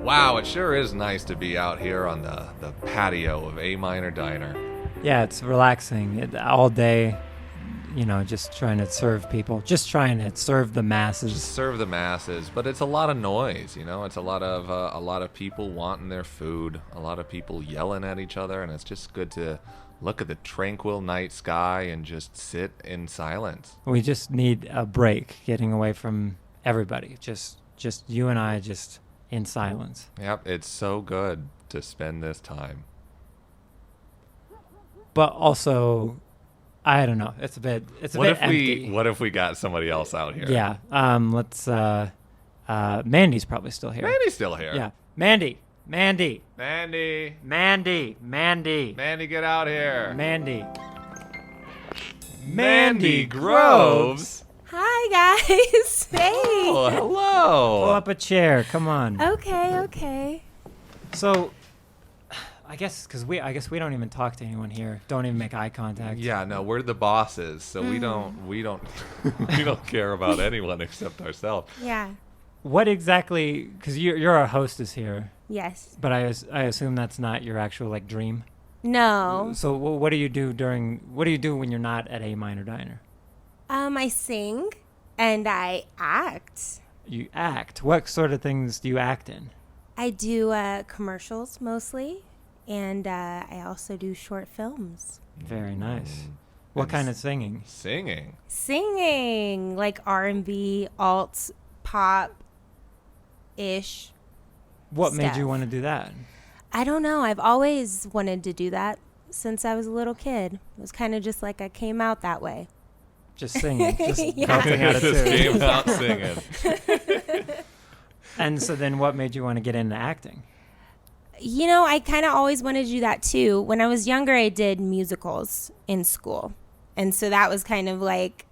Wow, it sure is nice to be out here on the patio of A Minor Diner. Yeah, it's relaxing all day, just trying to serve people, just trying to serve the masses. Just serve the masses, but it's a lot of noise, It's a lot of people wanting their food, a lot of people yelling at each other, and it's just good to look at the tranquil night sky and just sit in silence. We just need a break, getting away from everybody. Just you and I, just in silence. Yep, it's so good to spend this time. But also, I don't know. It's a bit empty. What if we got somebody else out here? Yeah. Let's. Mandy's probably still here. Mandy's still here. Yeah. Mandy, Mandy, get out here. Mandy Groves. Hi, guys. Hey. Oh, hello. Pull up a chair. Come on. Okay. So, I guess we don't even talk to anyone here. Don't even make eye contact. Yeah, no, we're the bosses, so we don't we don't care about anyone except ourselves. Yeah. What exactly? Because you're our hostess here. Yes. But I assume that's not your actual dream. No. So what do you do when you're not at A Minor Diner? I sing and I act. You act. What sort of things do you act in? I do commercials mostly, and I also do short films. Very nice. What kind of singing? Singing, like R&B, alt, pop-ish. What stuff. made you want to do that? I don't know. I've always wanted to do that since I was a little kid. It was kind of just like I came out that way. Just singing. Just Yeah. belting out a Just tune. came out singing. And so then what made you want to get into acting? I kind of always wanted to do that too. When I was younger, I did musicals in school. And so that was kind of like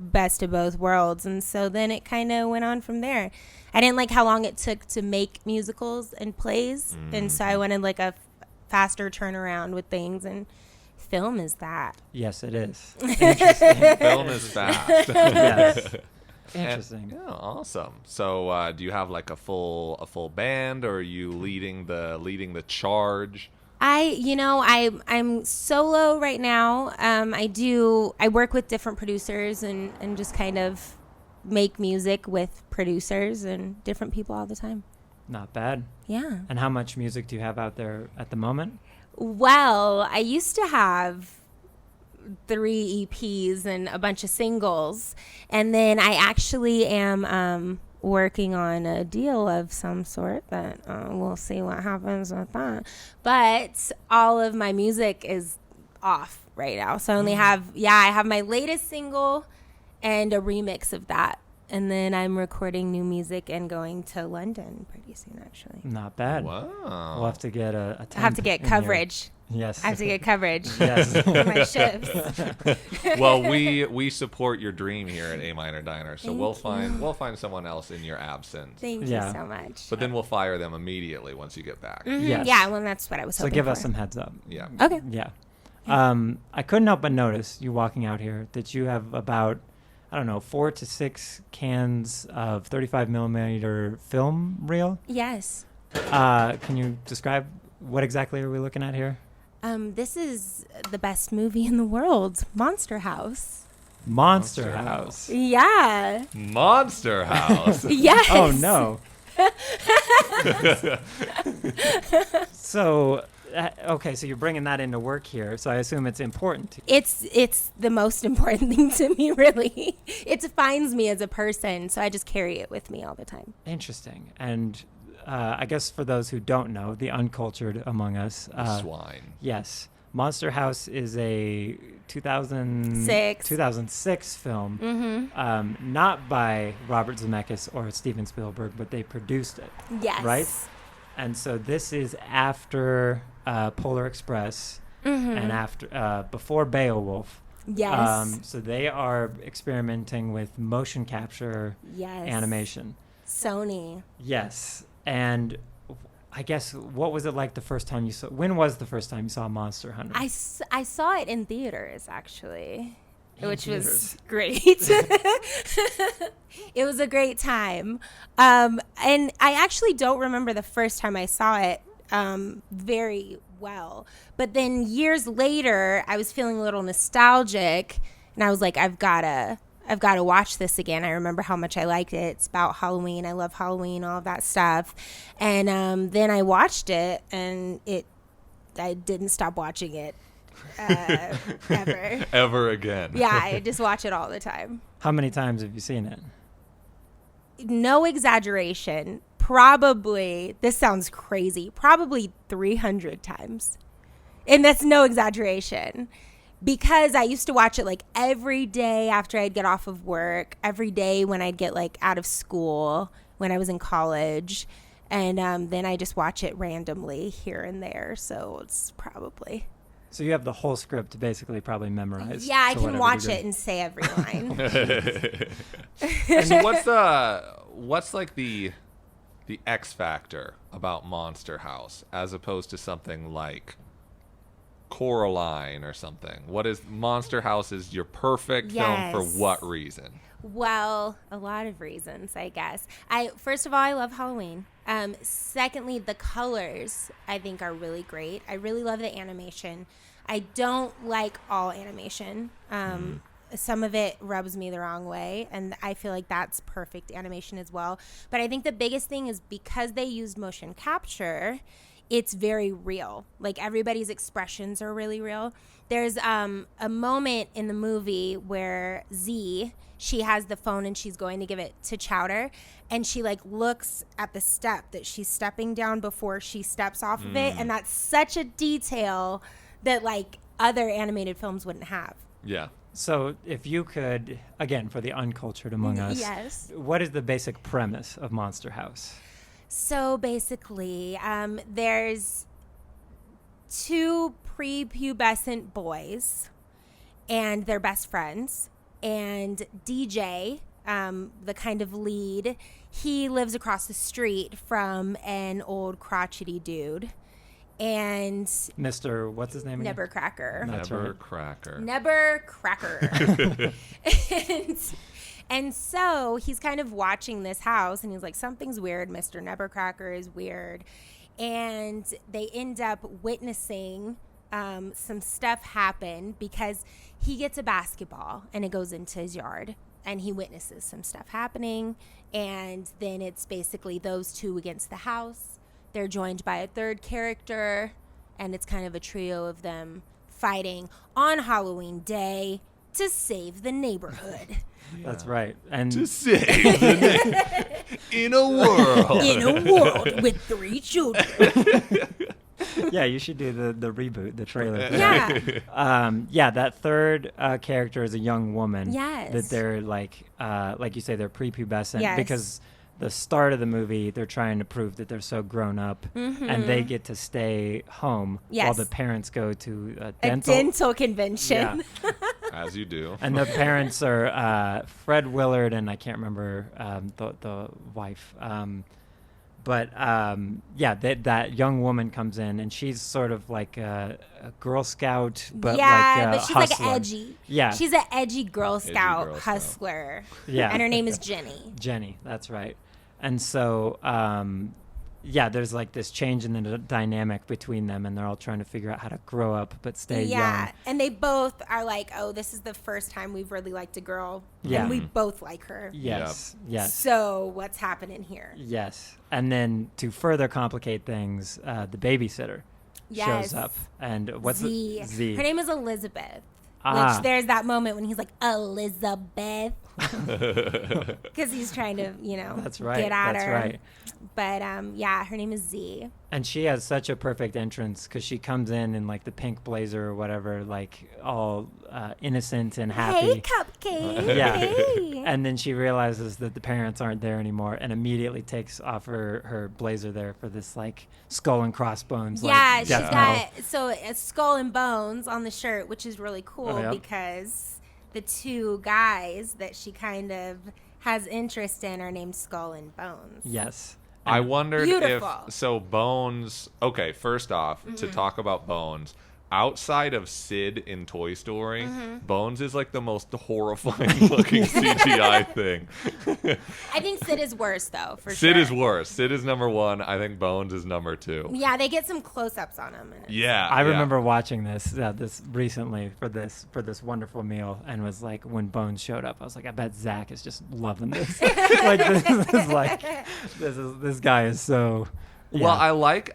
best of both worlds. And so then it kind of went on from there. I didn't like how long it took to make musicals and plays. And so I wanted like a faster turnaround with things. And film is that. Yes, it is. Interesting. Film is fast. Yes. Interesting. Yeah, awesome. So, do you have like a full band, or are you leading the charge? I'm solo right now. I work with different producers and just kind of make music with producers and different people all the time. Not bad. Yeah. And how much music do you have out there at the moment? Well, I used to have 3 EPs and a bunch of singles, and then I actually am working on a deal of some sort that we'll see what happens with that. But all of my music is off right now, so I only have I have my latest single and a remix of that, and then I'm recording new music and going to London pretty soon, actually. Not bad. Wow. We'll have to get a I have to get coverage. Yes. I have to get coverage. Yes. For my shifts. Well, we support your dream here at A Minor Diner, so Thank we'll find someone else in your absence. Thank Yeah. you so much. But then we'll fire them immediately once you get back. Yes. Yeah, well, that's what I was So hoping give for. us some heads up. Yeah. Okay. Yeah. I couldn't help but notice you walking out here that you have about, 4 to 6 cans of 35 millimeter film reel. Yes. Can you describe what exactly are we looking at here? This is the best movie in the world, Monster House. Monster House. Yeah. Monster House. Yes. Oh no. So, okay, so you're bringing that into work here. So I assume it's important to you. It's the most important thing to me, really. It defines me as a person, so I just carry it with me all the time. Interesting. And I guess for those who don't know, the uncultured among us. Swine. Yes. Monster House is a 2006 film, not by Robert Zemeckis or Steven Spielberg, but they produced it. Yes. Right? And so this is after Polar Express and after before Beowulf. Yes. So they are experimenting with motion capture animation. Sony. Yes. And I guess, what was it like the first time when was the first time you saw Monster Hunter? I saw it in theaters, actually. which Years. was great. It was a great time. And I actually don't remember the first time I saw it very well. But then years later, I was feeling a little nostalgic, and I was like, I've got to watch this again. I remember how much I liked it. It's about Halloween. I love Halloween, all of that stuff. And then I watched it, and I didn't stop watching it ever. Ever again. Yeah, I just watch it all the time. How many times have you seen it? No exaggeration. Probably, this sounds crazy, probably 300 times. And that's no exaggeration. Because I used to watch it like every day after I'd get off of work, every day when I'd get like out of school, when I was in college. And then I just watch it randomly here and there. So it's probably... So you have the whole script basically probably memorized. Yeah, I to can whatever watch degree. it and say every line. And so what's like the X factor about Monster House as opposed to something like Coraline or something? What is Monster House is your perfect film for what reason? Well, a lot of reasons, I guess. First of all, I love Halloween. Secondly, the colors I think are really great. I really love the animation. I don't like all animation. Some of it rubs me the wrong way, and I feel like that's perfect animation as well. But I think the biggest thing is because they used motion capture, it's very real. Like everybody's expressions are really real. There's a moment in the movie where she has the phone and she's going to give it to Chowder, and she like looks at the step that she's stepping down before she steps off of it, and that's such a detail that like other animated films wouldn't have. Yeah. So if you could, again, for the uncultured among us, Yes. what is the basic premise of Monster House? So basically, there's two prepubescent boys, and they're best friends. And DJ, the kind of lead, he lives across the street from an old crotchety dude. And Mr. What's his name again? Nebbercracker. That's Nebbercracker. And so he's kind of watching this house, and he's like, something's weird. Mr. Nebbercracker is weird. And they end up witnessing some stuff happen because he gets a basketball, and it goes into his yard, and he witnesses some stuff happening. And then it's basically those two against the house. They're joined by a third character, and it's kind of a trio of them fighting on Halloween Day to save the neighborhood. Yeah. That's right. And To save the in a world. In a world with 3 children. yeah, you should do the reboot, the trailer. for Yeah. that. Yeah, that third character is a young woman. Yes. That they're like you say, they're prepubescent. Yes. Because the start of the movie, they're trying to prove that they're so grown up, and they get to stay home while Yes. the parents go to a A dental. dental convention. Yeah. As you do. And the parents are Fred Willard, and I can't remember the wife. That young woman comes in, and she's sort of like a Girl Scout, but yeah, like but she's hustler. like edgy. Yeah. She's an edgy Girl Scout Girl Scout. hustler. Yeah. And her name is Jenny. Jenny, that's right. And so, there's like this change in the dynamic between them, and they're all trying to figure out how to grow up but stay Yeah. young. And they both are like, oh, this is the first time we've really liked a girl. Yeah. And we both like her. Yes, yes. So what's happening here? Yes. And then to further complicate things, the babysitter shows up. And what's Z. it? Z. Her name is Elizabeth. Ah. Which there's that moment when he's like, Elizabeth. Because he's trying to, That's right. get at That's her. right. But her name is Z. And she has such a perfect entrance because she comes in like the pink blazer or whatever, like all innocent and happy. Hey, Cupcake. Yeah. Hey. And then she realizes that the parents aren't there anymore, and immediately takes off her blazer there for this like skull and crossbones. Yeah, like, she's death metal. got a skull and bones on the shirt, which is really cool Oh, yeah. because the two guys that she kind of has interest in are named Skull and Bones. Yes. I wondered Beautiful. if Bones. Okay, first off, to talk about Bones, outside of Sid in Toy Story, Bones is like the most horrifying looking CGI thing. I think Sid is worse, though, for Sid sure. is worse. Sid is number 1. I think Bones is number 2. Yeah, they get some close-ups on him. Yeah. I remember watching this recently for this wonderful meal, and was like, when Bones showed up, I was like, I bet Zach is just loving this. Like, this guy is so. Yeah. Well,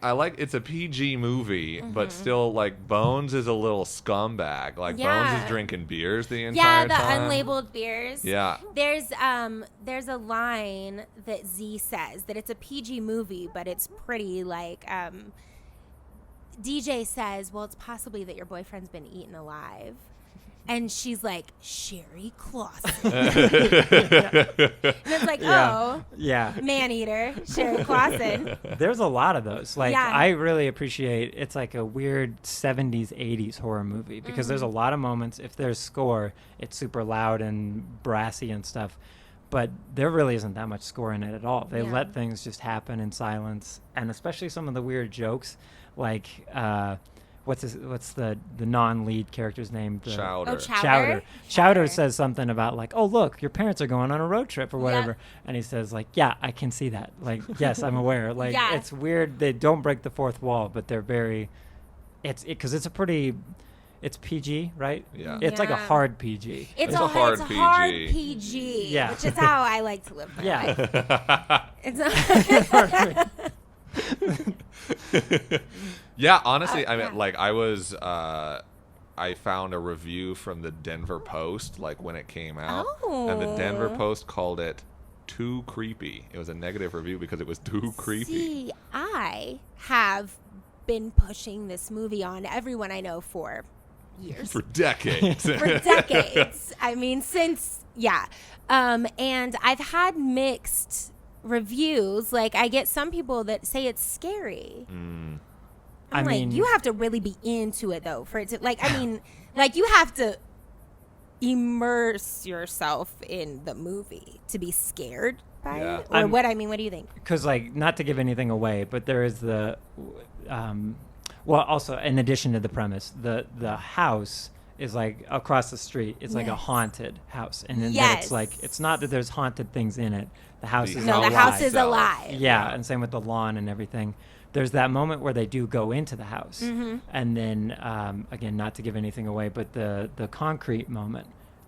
I like it's a PG movie, but still, like, Bones is a little scumbag. Like, Bones is drinking beers the entire time. Yeah, the unlabeled beers. Yeah. There's a line that Z says that it's a PG movie, but it's pretty like DJ says, well, it's possibly that your boyfriend's been eaten alive. And she's like, Sherry Clausen. And it's like, yeah. Man-eater, Sherry Clausen. There's a lot of those. Like, Yeah. I really appreciate, it's like a weird 70s, 80s horror movie, because there's a lot of moments, if there's score, it's super loud and brassy and stuff. But there really isn't that much score in it at all. They let things just happen in silence. And especially some of the weird jokes, like, what's the non-lead character's name? Chowder. Oh, Chowder. Chowder says something about, like, oh, look, your parents are going on a road trip or whatever. Yep. And he says, like, yeah, I can see that. Like, yes, I'm aware. Like, Yeah. it's weird. They don't break the fourth wall, but they're very, because it's PG, right? Yeah. It's like a Yeah. hard PG. It's a a hard hard PG. PG, Yeah. which is how I like to live my life. Yeah. It's Yeah, honestly, I mean, like, I found a review from the Denver Post, like, when it came out, and the Denver Post called it too creepy. It was a negative review because it was too creepy. See, I have been pushing this movie on everyone I know for years. For decades. For decades. I mean, since, and I've had mixed reviews. Like, I get some people that say it's scary. I'm I like, mean- you have to really be into it, though, for it to, like, I mean, like, you have to immerse yourself in the movie to be scared by Yeah. it. Or what do you think? Because, like, not to give anything away, but there is well, also, in addition to the premise, the house is, like, across the street. It's like a Yes. haunted house. And then Yes. it's like, it's not that there's haunted things in it. The house is No, alive. the house is itself. alive. Yeah, and same with the lawn and everything. There's that moment where they do go into the house, and then again, not to give anything away, but the concrete moment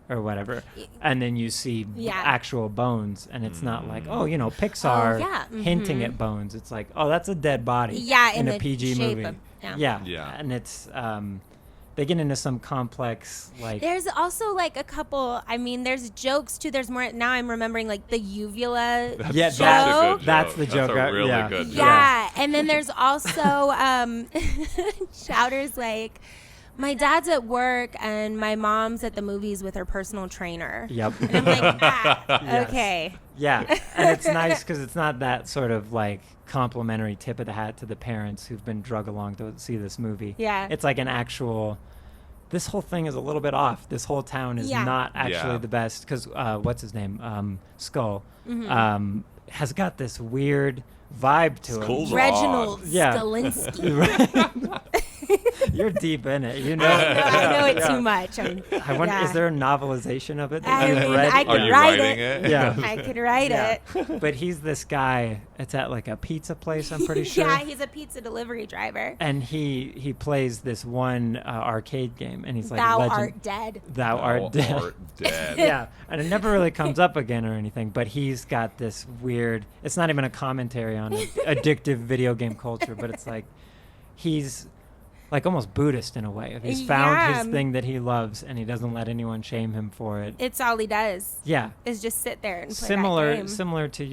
or whatever, and then you see actual bones, and it's not like, oh, Pixar hinting at bones. It's like, oh, that's a dead body. Yeah, in a the PG shape movie. of- yeah, Yeah. and it's they get into some complex, like, There's also, like, a couple, I mean, there's jokes, too. There's more, now I'm remembering, like, the uvula Yeah, joke. a good That's the joke. joke, That's a really yeah. good joke. Yeah, and then there's also Chowder's like, my dad's at work and my mom's at the movies with her personal trainer. Yep. And I'm like, Yes. okay. Yeah, and it's nice because it's not that sort of, like, complimentary tip of the hat to the parents who've been drug along to see this movie. Yeah. It's like an actual, this whole thing is a little bit off. This whole town is not actually Yeah. the best because, what's his name? Skull Mm-hmm. has got this weird vibe to Skull's him. Reginald Yeah. Skalinsky. You're deep in it, you know. I know it Yeah. too much. I wonder, yeah. is there a novelization of it that I you've mean, read? I Are could you write writing it. it? Yeah. I could write it. But he's this guy. It's at, like, a pizza place, I'm pretty sure. Yeah, he's a pizza delivery driver. And he plays this one arcade game, and he's like, Thou legend. art dead. Thou art dead. Art dead. Yeah, and it never really comes up again or anything. But he's got this weird. It's not even a commentary on addictive video game culture, but it's like he's like almost Buddhist in a way. He's found his thing that he loves, and he doesn't let anyone shame him for it. It's all he does Yeah, is just sit there and play that similar game. to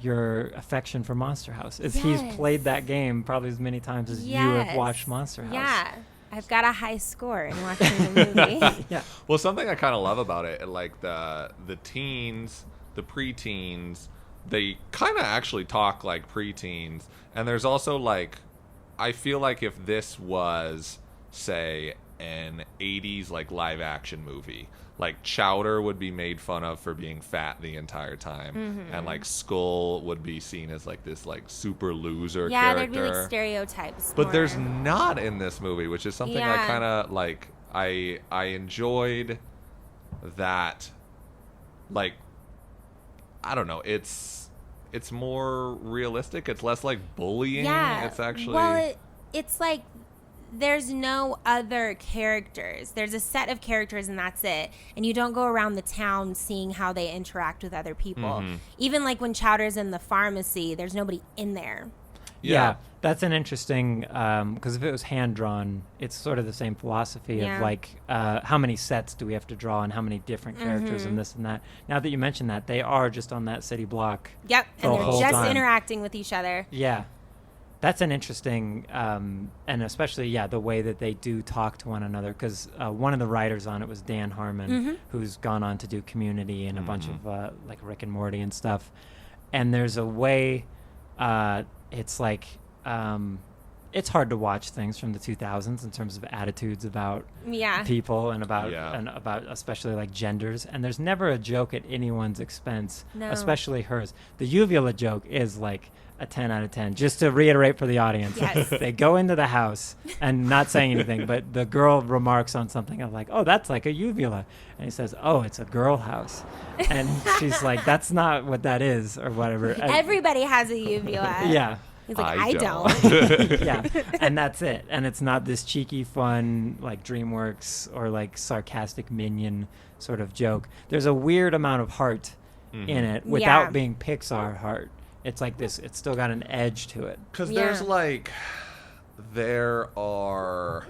your affection for Monster House. Is he's Yes. played that game probably as many times as you have Yes. watched Monster House. Yeah. I've got a high score in watching the movie. Yeah. Well, something I kind of love about it, like the teens, the preteens, they kind of actually talk like preteens. And there's also, like, I feel like if this was, say, an 80s like live action movie. Like Chowder would be made fun of for being fat the entire time, and like Skull would be seen as like this like super loser Yeah, character. there'd be like stereotypes. But more. there's not in this movie, which is something I Yeah. kind of like. I enjoyed that. Like, I don't know. It's more realistic. It's less like bullying. Yeah. It's actually Well, it's like there's no other characters. There's a set of characters and that's it. And you don't go around the town seeing how they interact with other people. Mm-hmm. Even like when Chowder's in the pharmacy, there's nobody in there. Yeah, that's an interesting, because if it was hand-drawn, it's sort of the same philosophy Yeah. of, like, how many sets do we have to draw and how many different characters and this and that. Now that you mention that, they are just on that city block. Yep. The And they're whole just time. interacting with each other. Yeah. That's an interesting, and especially, the way that they do talk to one another, because one of the writers on it was Dan Harmon, who's gone on to do Community and a bunch of, like, Rick and Morty and stuff. And there's a way... it's like it's hard to watch things from the 2000s in terms of attitudes about Yeah. people and about Yeah. and about especially like genders, and there's never a joke at anyone's expense, No. especially hers. The uvula joke is like a 10 out of 10. Just to reiterate for the audience, Yes. they go into the house and not saying anything, but the girl remarks on something of like, "Oh, that's like a uvula," and he says, "Oh, it's a girl house," and she's like, "That's not what that is," or whatever. And- Everybody has a uvula. yeah. He's like, I don't. Yeah, and that's it. And it's not this cheeky, fun, like DreamWorks or like sarcastic Minion sort of joke. There's a weird amount of heart in it without Yeah. being Pixar heart. It's like this. It's still got an edge to it. Because Yeah. there's like, there are,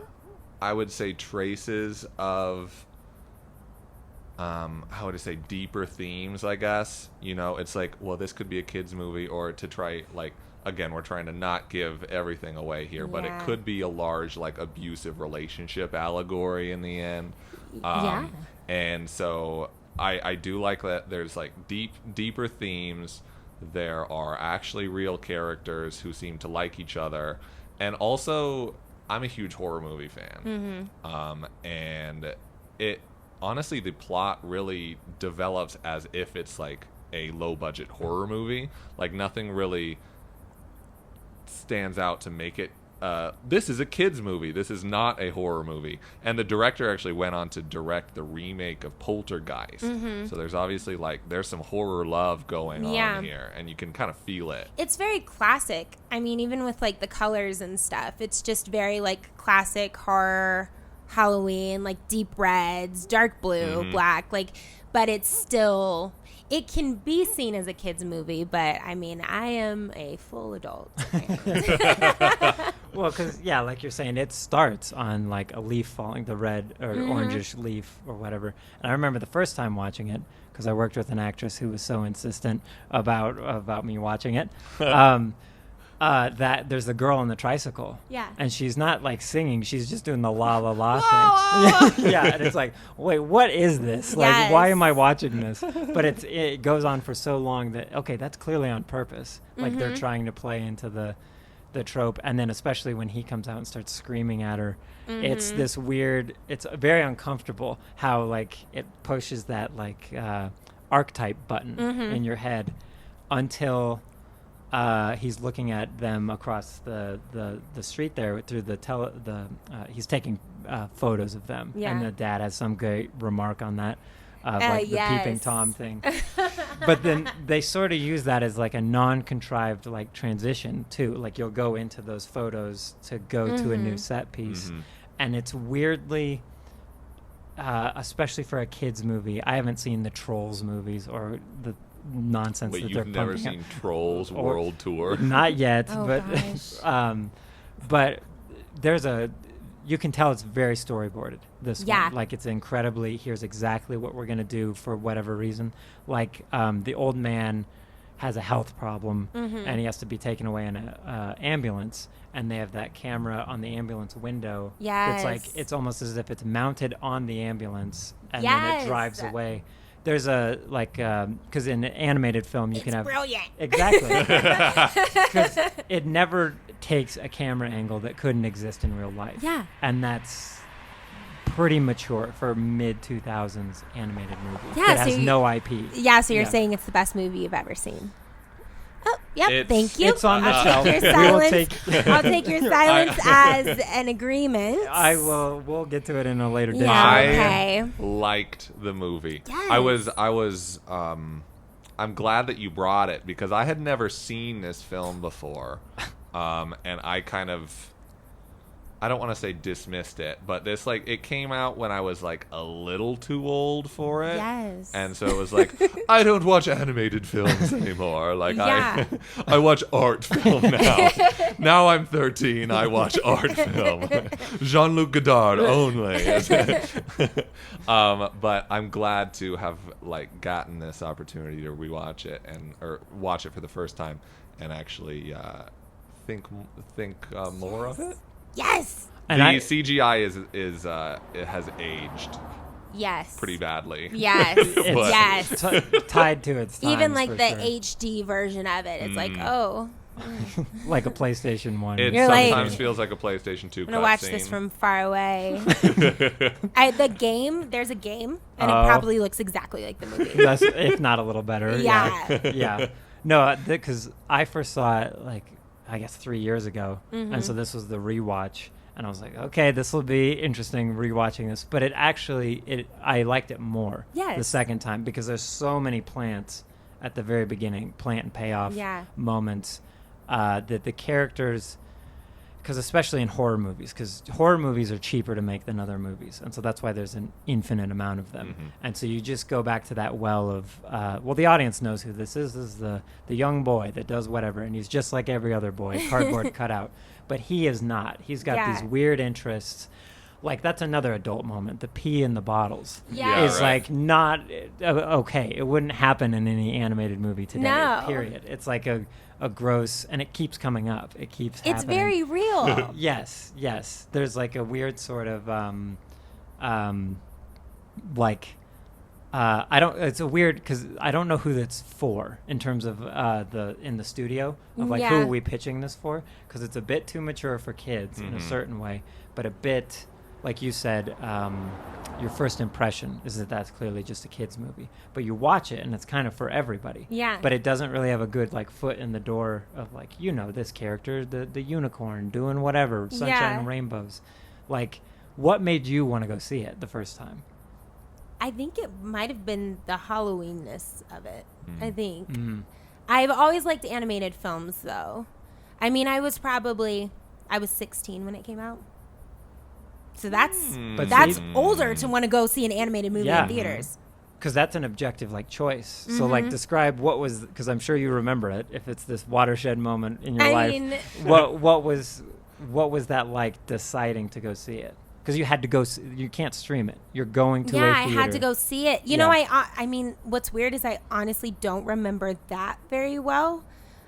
I would say, traces of, how would I say, deeper themes, I guess. You know, it's like, well, this could be a kid's movie, or to try, like, again, we're trying to not give everything away here, but it Yeah. could be a large, like, abusive relationship allegory in the end. Yeah. And so I do like that there's, like, deeper themes. There are actually real characters who seem to like each other. And also, I'm a huge horror movie fan. And it, honestly, the plot really develops as if it's like a low budget horror movie. Like, nothing really stands out to make it this is a kids movie. This is not a horror movie. And the director actually went on to direct the remake of Poltergeist. So there's obviously like there's some horror love going Yeah. on here, and you can kind of feel it. It's very classic. I mean, even with like the colors and stuff, it's just very like classic horror Halloween, like deep reds, dark blue, black, like, but it's still, it can be seen as a kid's movie, but I mean, I am a full adult. Well, because, like you're saying, it starts on, like, a leaf falling, the red or orangish leaf or whatever. And I remember the first time watching it, because I worked with an actress who was so insistent about me watching it, that there's a girl on the tricycle. Yeah. And she's not, like, singing. She's just doing the la la la thing. Yeah, and it's like, wait, what is this? Like, why Yes. am I watching this? But it goes on for so long that, okay, that's clearly on purpose. Like, they're trying to play into the trope, and then especially when he comes out and starts screaming at her, it's this weird, it's very uncomfortable how like it pushes that like archetype button in your head until he's looking at them across the street there through he's taking photos of them, Yeah. and the dad has some great remark on that. Like the peeping yes. Tom thing. But then they sort of use that as like a non-contrived like transition too. Like you'll go into those photos to go to a new set piece. And it's weirdly, especially for a kid's movie, I haven't seen the Trolls movies or the nonsense Wait, that you've they're never pumping out. seen Trolls Or- World Tour? Not yet, Oh, but gosh. but there's you can tell it's very storyboarded, this Yeah. one. Like, it's incredibly, here's exactly what we're going to do for whatever reason. Like, the old man has a health problem, and he has to be taken away in an ambulance, and they have that camera on the ambulance window. It's like, Yes. it's almost as if it's mounted on the ambulance, and then Yes. it drives away. There's a, like, because in an animated film, you can have... brilliant. Exactly. Because it never takes a camera angle that couldn't exist in real life. Yeah. And that's pretty mature for mid 2000s animated movie. Yeah, It has no IP. Yeah, so you're Yeah. saying it's the best movie you've ever seen. Oh, yep. It's- Thank you. It's on the I'll shelf. take your We will silence. I'll take your silence as an agreement. I will. We'll get to it in a later day. Yeah, I okay. liked the movie. Yes. I'm glad that you brought it because I had never seen this film before. And I kind of, I don't want to say dismissed it, but it came out when I was like a little too old for it. Yes. And so it was like, I don't watch animated films anymore. Like Yeah. I watch art film now. Now I'm 13, I watch art film. Jean-Luc Godard only. But I'm glad to have like gotten this opportunity to rewatch it or watch it for the first time and actually think more of it. Yes. The And CGI it has aged Yes. pretty badly. Yes. But- Yes. Tied to its times, Even like for the sure. HD version of it, it's like, oh, like a PlayStation 1. It You're like- sometimes feels like a PlayStation 2 I'm gonna watch this from far away. There's a game, and it Oh. probably looks exactly like the movie. That's, if not a little better. Yeah. Yeah. No, because I first saw it like I guess 3 years ago, Mm-hmm. and so this was the rewatch, and I was like, okay, this will be interesting rewatching this. But I liked it more Yes. the second time because there's so many plants at the very beginning, plant and payoff Yeah. moments that the characters. Because especially in horror movies, because horror movies are cheaper to make than other movies, and so that's why there's an infinite amount of them. Mhm. And so you just go back to that well of, the audience knows who this is. This is the young boy that does whatever, and he's just like every other boy, cardboard cutout. But he is not. He's got Yeah. these weird interests. Like, that's another adult moment. The pee in the bottles Yeah, is right. like not okay. It wouldn't happen in any animated movie today. No. Period. It's like a gross, and it keeps coming up. It keeps It's happening. very real. Yes. There's like a weird sort of I don't. It's a weird because I don't know who that's for in terms of in the studio of like who Yeah. are we pitching this for, because it's a bit too mature for kids in a Mhm. certain way, but a bit like you said. Your first impression is that that's clearly just a kids movie, but you watch it and it's kind of for everybody. Yeah. But it doesn't really have a good like foot in the door of like, this character, the unicorn doing whatever, sunshine Yeah. and rainbows. Like, what made you want to go see it the first time? I think it might have been the Halloweenness of it. I think. Mm. I've always liked animated films, though. I mean, I was 16 when it came out. So that's But that's see- older to want to go see an animated movie Yeah. in theaters. Because that's an objective like choice. So like describe what was, because I'm sure you remember it if it's this watershed moment in your I life. mean- what was that like deciding to go see it? Because you had to go. You can't stream it. You're going to a Yeah, I theater. had to go see it. You know, Yeah. I mean, what's weird is I honestly don't remember that very well.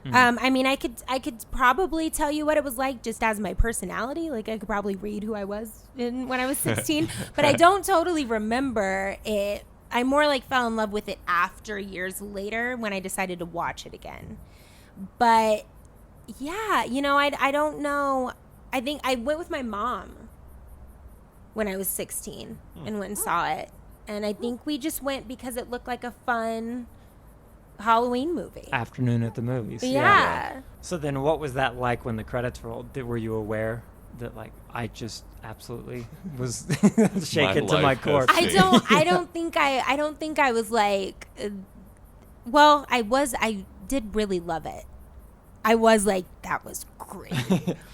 Mm. I mean, I could probably tell you what it was like just as my personality. Like, I could probably read who I was when I was 16, but I don't totally remember it. I more like fell in love with it after years later when I decided to watch it again. But yeah, I don't know. I think I went with my mom when I was 16 and went and saw it. And I think we just went because it looked like a fun Halloween movie. Afternoon at the movies. Yeah. So then, what was that like when the credits rolled? Were you aware that like I just absolutely was shaken to my life core? has I don't think I was like, well, I did really love it. I was like, that was great.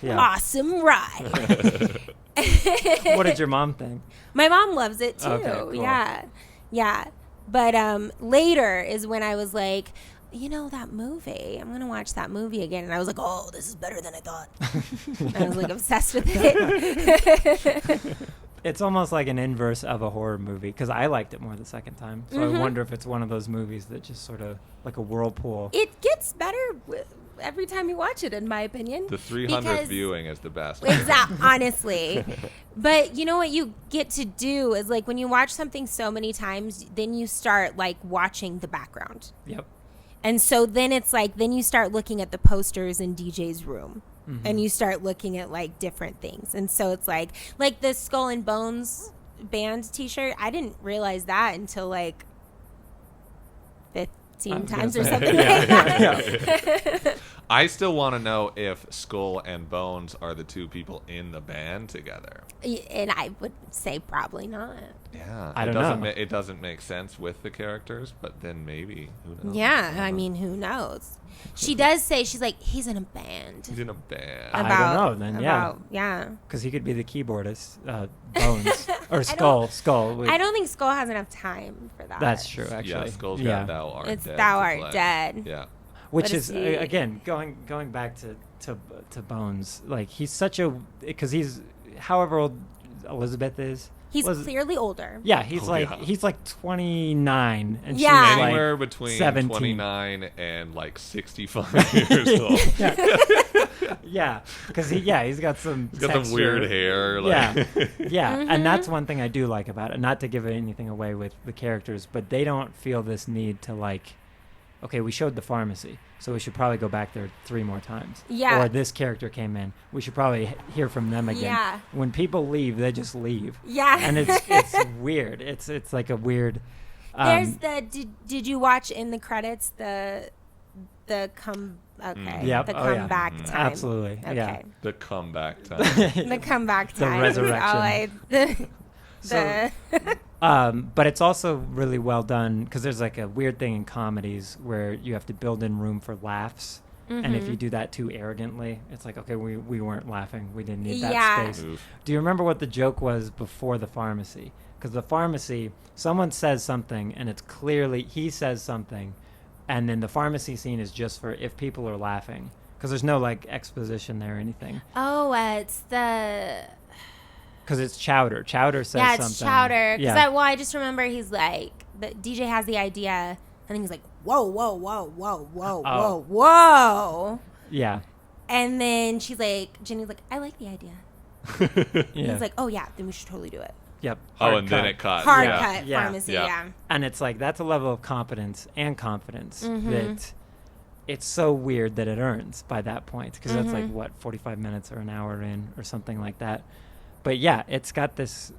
Yeah. Awesome ride. What did your mom think? My mom loves it too. Okay, cool. Yeah. But later is when I was like, that movie, I'm going to watch that movie again. And I was like, oh, this is better than I thought. I was like obsessed with it. It's almost like an inverse of a horror movie because I liked it more the second time. So I wonder if it's one of those movies that just sort of like a whirlpool. It gets better every time you watch it, in my opinion. The 300th because- viewing is the best. Exactly, honestly. But you know what you get to do is like when you watch something so many times, then you start like watching the background. Yep. And so then it's like, then you start looking at the posters in DJ's room and you start looking at like different things. And so it's like the Skull and Bones band T-shirt. I didn't realize that until like 15 times or something like that. I still want to know if Skull and Bones are the two people in the band together. And I would say probably not. Yeah, I don't know. It doesn't make sense with the characters, but then maybe. Who knows? Yeah, I mean, who knows? She does say, she's like, he's in a band. He's in a band. I don't know then, Yeah. Because he could be the keyboardist, Bones. Or Skull. I don't think Skull has enough time for that. That's true, actually. Yeah, Skull's got Thou Art It's Dead. Thou to Art play. Dead. Yeah. Which But is, it's the- again, going back to Bones, like, he's such a... Because he's... However old Elizabeth is... He's clearly older. Yeah, he's like 29, and Yeah. she's like Anywhere between 17. 29 and like 65 years old. Yeah, because he's got some He's got some weird hair. Yeah, Like. yeah, Mm-hmm. and that's one thing I do like about it. Not to give anything away with the characters, but they don't feel this need to like, okay, we showed the pharmacy, so we should probably go back there 3 more times. Yeah. Or this character came in, we should probably hear from them again. Yeah. When people leave, they just leave. Yeah. And it's weird. It's like a weird. There's did you watch in the credits the Yep. the Oh, yeah. comeback time? Absolutely. Okay. Yeah. The comeback time. The comeback The time. resurrection. But it's also really well done because there's like a weird thing in comedies where you have to build in room for laughs. And if you do that too arrogantly, it's like, okay, we weren't laughing. We didn't need that Yeah. space. Oof. Do you remember what the joke was before the pharmacy? Because the pharmacy, someone says something, and it's clearly he says something, and then the pharmacy scene is just for if people are laughing. Because there's no like exposition there or anything. Oh, it's the Because it's Chowder. Chowder says yeah, something. it's Chowder. Because Yeah. I just remember he's like the DJ has the idea, and then he's like, whoa, whoa, whoa, whoa, whoa, Oh. whoa, whoa, Yeah. and then she's like, Jenny's like, I like the idea. Yeah. He's like, oh yeah, then we should totally do it. Yep. Oh, Hard and then cut. it cut. Hard yeah. cut Yeah. pharmacy, Yeah. yeah. And it's like that's a level of competence and confidence Mm-hmm. that it's so weird that it earns by that point because that's Mm-hmm. like 45 minutes or an hour in or something like that. But yeah, it's got this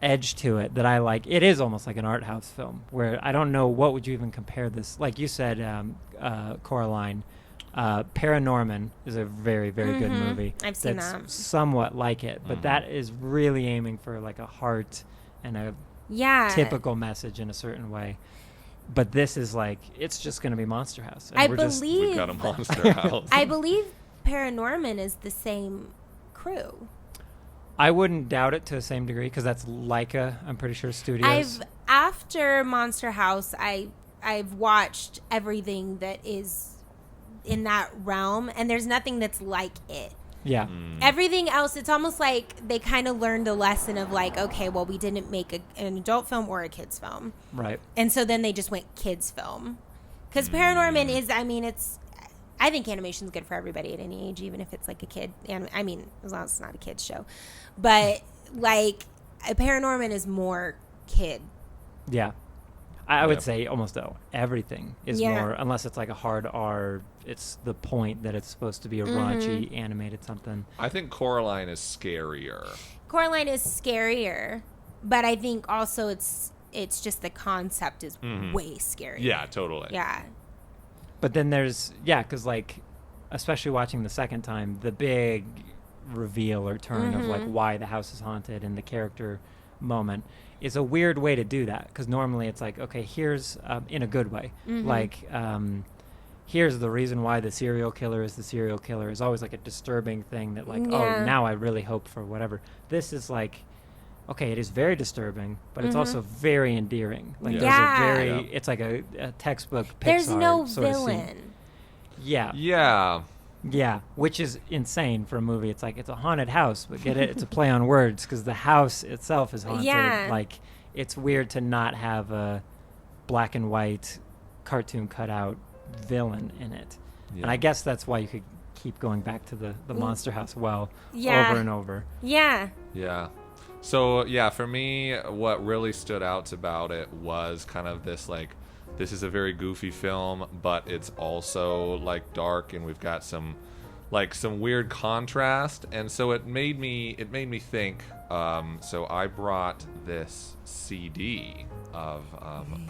edge to it that I like. It is almost like an art house film where I don't know what would you even compare this. Like you said, Coraline, Paranorman is a very, very good movie. I've seen that's that. somewhat like it, but that is really aiming for like a heart and a Yeah. typical message in a certain way. But this is like it's just going to be Monster House. And I we're just- believe We've got a monster house. I believe Paranorman is the same crew. I wouldn't doubt it to the same degree because that's Leica. I'm pretty sure Studios. After Monster House, I've watched everything that is in that realm, and there's nothing that's like it. Yeah. Everything else, it's almost like they kind of learned a lesson of like, okay, well, we didn't make an adult film or a kids film, Right. and so then they just went kids film. Because Paranorman is, I mean, I think animation's good for everybody at any age, even if it's like a kid. And I mean, as long as it's not a kids show, but like Paranorman is more kid. Yeah. I would Yeah. say almost everything is Yeah. more, unless it's like a hard R. It's the point that it's supposed to be a raunchy animated something. I think Coraline is scarier. Coraline is scarier, but I think also it's just the concept is way scarier. Yeah, totally. Yeah. But then there's, because like, especially watching the second time, the big reveal or turn of like why the house is haunted and the character moment is a weird way to do that. Because normally it's like, okay, here's, in a good way, like, here's the reason why the serial killer is the serial killer is always like a disturbing thing that like, Yeah. oh, now I really hope for whatever. This is like, okay, it is very disturbing, but it's also very endearing. Like Yeah. there's a very, Yeah. it's like a textbook Pixar There's no sort of scene. villain. Yeah, Yeah. which is insane for a movie. It's like it's a haunted house, but get it? It's a play on words because the house itself is haunted. Yeah. Like it's weird to not have a black and white cartoon cutout villain in it. Yeah. And I guess that's why you could keep going back to the Monster House Yeah. over and over. Yeah. Yeah. So, yeah, for me, what really stood out about it was kind of this, like, this is a very goofy film, but it's also, like, dark, and we've got some like some weird contrast, and so it made me think. So I brought this CD of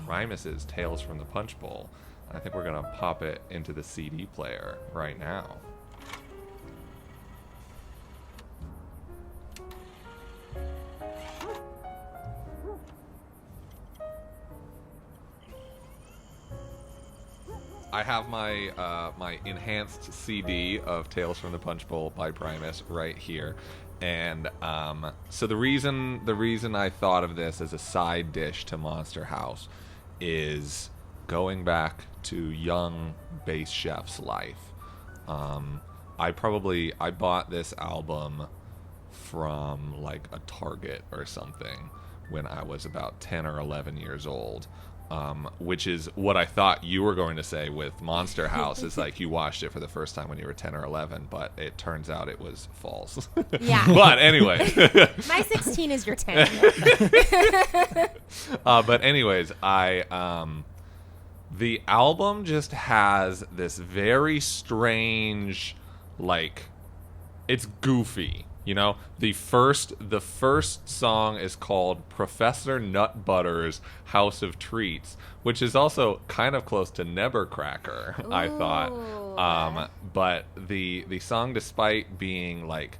Primus's Tales from the Punchbowl. I think we're gonna pop it into the CD player right now. I have my my enhanced CD of Tales from the Punchbowl by Primus right here, and so the reason I thought of this as a side dish to Monster House is going back to young bass chef's life. I bought this album from like a Target or something when I was about 10 or 11 years old. Which is what I thought you were going to say with Monster House. Is like you watched it for the first time when you were 10 or 11, but it turns out it was false. Yeah. But anyway. My 16 is your 10. But anyways, the album just has this very strange, like, it's goofy. You know, the first song is called Professor Nutbutter's House of Treats, which is also kind of close to Nebercracker, I thought. But the song, despite being like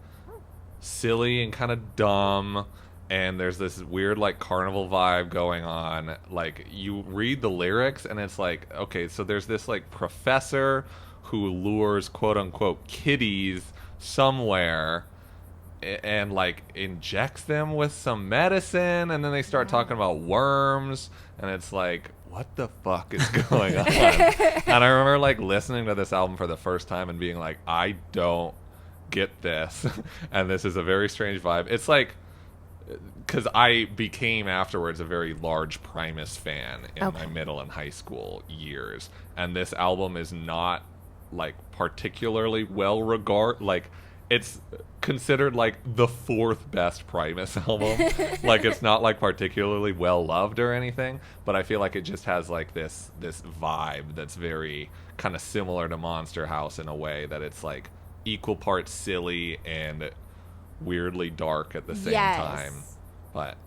silly and kind of dumb, and there's this weird like carnival vibe going on, like you read the lyrics and it's like, okay, so there's this like professor who lures quote unquote kiddies somewhere and like injects them with some medicine, and then they start talking about worms, and it's like, what the fuck is going on? And I remember like listening to this album for the first time and being like, I don't get this. And this is a very strange vibe. It's like, because I became afterwards a very large Primus fan in my middle and high school years, and this album is not like particularly well regarded. Like, it's considered like the fourth best Primus album. Like, it's not like particularly well loved or anything, but I feel like it just has like this vibe that's very kind of similar to Monster House in a way that it's like equal parts silly and weirdly dark at the same time. But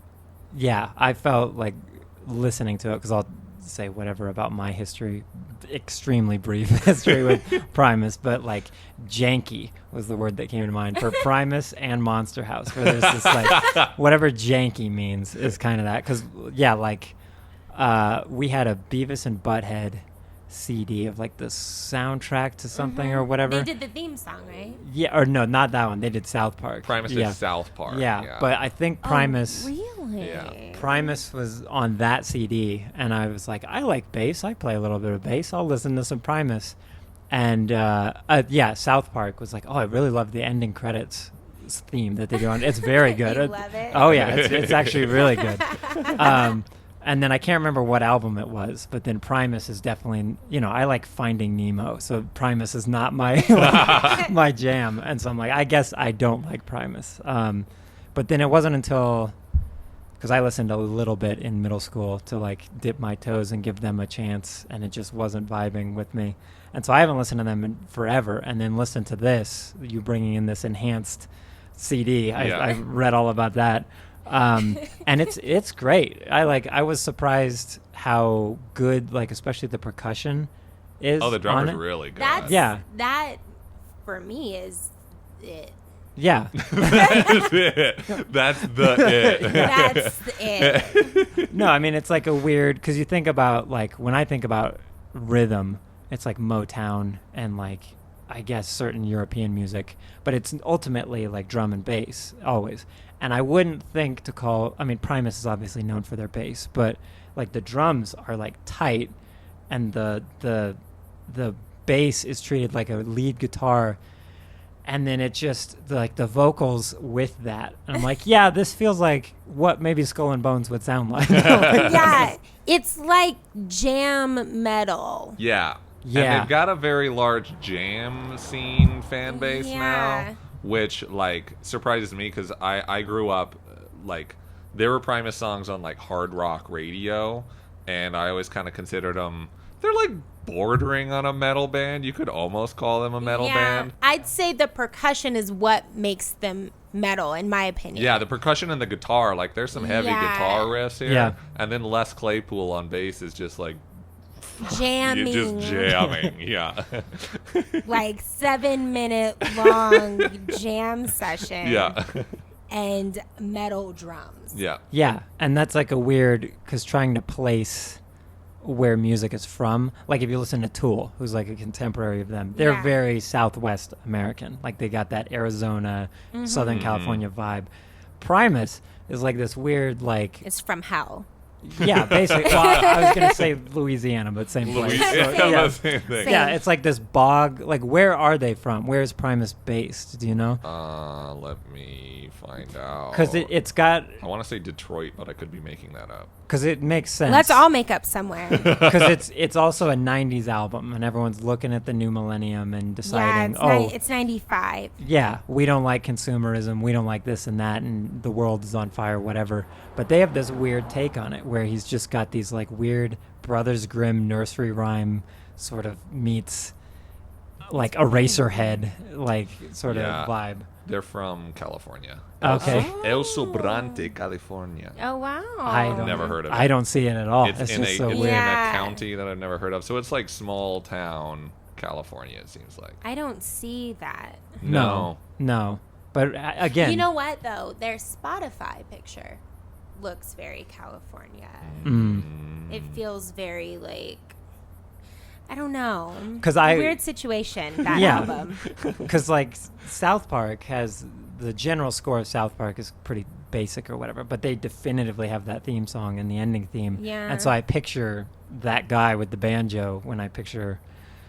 yeah, I felt like listening to it, because I'll say whatever about my history, extremely brief history with Primus, but like janky was the word that came to mind for Primus and Monster House, where there's this like whatever janky means is kind of that, because yeah, like we had a Beavis and Butthead CD of like the soundtrack to something or whatever. They did the theme song, right? Yeah, or no, not that one. They did South Park. Primus did South Park. Yeah, but I think Primus. Oh, really? Yeah. Primus was on that CD, and I was like, I like bass. I play a little bit of bass. I'll listen to some Primus. And yeah, South Park was like, oh, I really love the ending credits theme that they do on. It's very good. You love it? Oh yeah, it's actually really good. And then I can't remember what album it was, but then Primus is definitely, you know, I like Finding Nemo, so Primus is not my my jam, and so I'm like, I guess I don't like Primus. But then it wasn't until, because I listened a little bit in middle school to like dip my toes and give them a chance, and it just wasn't vibing with me, and so I haven't listened to them in forever. And then listened to this, you bringing in this enhanced CD. I read all about that. And it's great. I was surprised how good, like, especially the percussion is. Oh, the drummer's really good. That for me is it. Yeah. That's it. That's the it. That's it. No, I mean, it's like a weird, because you think about, like, when I think about rhythm, it's like Motown and like, I guess certain European music, but it's ultimately like drum and bass always. And I wouldn't think to call, I mean, Primus is obviously known for their bass, but like the drums are like tight, and the bass is treated like a lead guitar, and then it just like the vocals with that. And I'm like, yeah, this feels like what maybe Skull and Bones would sound like. Yeah, it's like jam metal. Yeah. Yeah. And they've got a very large jam scene fan base now, which like surprises me, because I grew up like there were Primus songs on like hard rock radio, and I always kind of considered them, they're like bordering on a metal band. You could almost call them a metal band. I'd say the percussion is what makes them metal, in my opinion. Yeah, the percussion and the guitar, like there's some heavy guitar riffs here. Yeah. And then Les Claypool on bass is just like jamming. Just jamming, yeah. Like 7-minute long jam session. Yeah. And metal drums. Yeah. Yeah, and that's like a weird, because trying to place where music is from, like if you listen to Tool, who's like a contemporary of them, they're very Southwest American. Like they got that Arizona, Southern California vibe. Primus is like this weird, like... It's from hell. Yeah, basically. Well, I was going to say Louisiana, but same place. Yeah, same thing. Yeah, it's like this bog. Like, where are they from? Where is Primus based? Do you know? Let me find out. Because it's got... I want to say Detroit, but I could be making that up. Because it makes sense. Let's all make up somewhere. Because it's also a 90s album, and everyone's looking at the new millennium and deciding, it's 95. Yeah, we don't like consumerism, we don't like this and that, and the world is on fire, whatever. But they have this weird take on it, where he's just got these like weird Brothers Grimm nursery rhyme sort of meets like Eraserhead, like sort of vibe. They're from California. Okay. El Sobrante, California. Oh, wow. Never heard of it. I don't see it at all. It's It's in just so in weird. a county that I've never heard of. So it's like small town California, it seems like. I don't see that. No. But again... You know what, though? Their Spotify picture looks very California. It feels very, like... I don't know. Weird situation, that album. Because, like, South Park has... The general score of South Park is pretty basic or whatever, but they definitively have that theme song and the ending theme. Yeah. And so I picture that guy with the banjo when I picture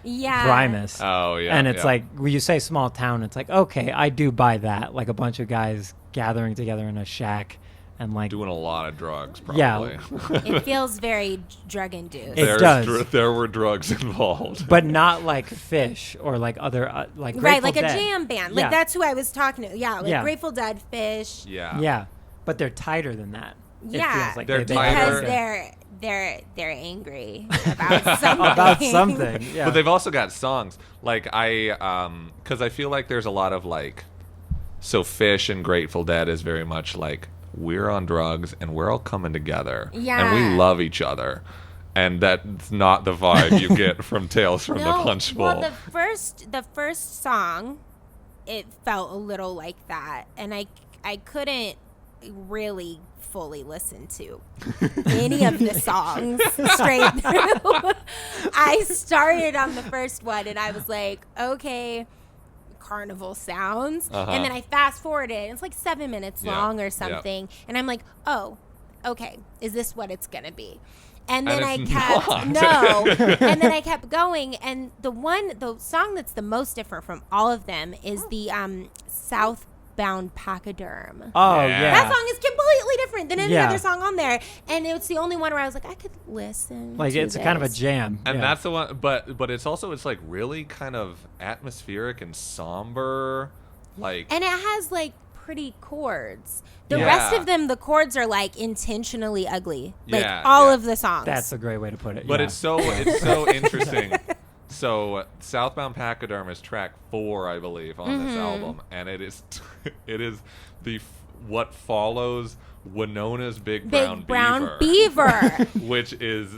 Yeah. Primus. Oh, yeah. And it's like, when you say small town, it's like, okay, I do buy that. Like a bunch of guys gathering together in a shack and like... Doing a lot of drugs, probably. Yeah. It feels very drug-induced. It does. There were drugs involved. But not like Fish or like other, like Grateful Right, like Dead. a jam band. Yeah. Like, that's who I was talking to. Yeah, like Yeah. Grateful Dead, Fish. Yeah. Yeah, but they're tighter than that. It Yeah. feels like They're they- tighter. Because they're angry about something. about something. Yeah. But they've also got songs. Like, because I feel like there's a lot of, like... So Fish and Grateful Dead is very much like, we're on drugs and we're all coming together. Yeah. And we love each other. And that's not the vibe you get from Tales from the Punchbowl. Well, the first song, it felt a little like that, and I couldn't really fully listen to any of the songs straight through. I started on the first one, and I was like, okay, carnival sounds, and then I fast forwarded, and it's like 7 minutes long or something, and I'm like, oh, okay, is this what it's gonna be? And then I kept and then I kept going, and the song that's the most different from all of them is the Southbound Pachyderm. Oh, Yeah. yeah. That song is completely different than any Yeah. other song on there, and it's the only one where I was like, I could listen. Like, to it's kind of a this. jam. And yeah. that's the one, but it's also, it's like really kind of atmospheric and somber, like... And it has like pretty chords. The Yeah. rest of them, the chords are like intentionally ugly. Like Yeah, all yeah. of the songs. That's a great way to put it. But yeah. it's so interesting. So Southbound Pachyderm is track 4, I believe, on this album, and it is what follows Winona's Big Brown Beaver. which is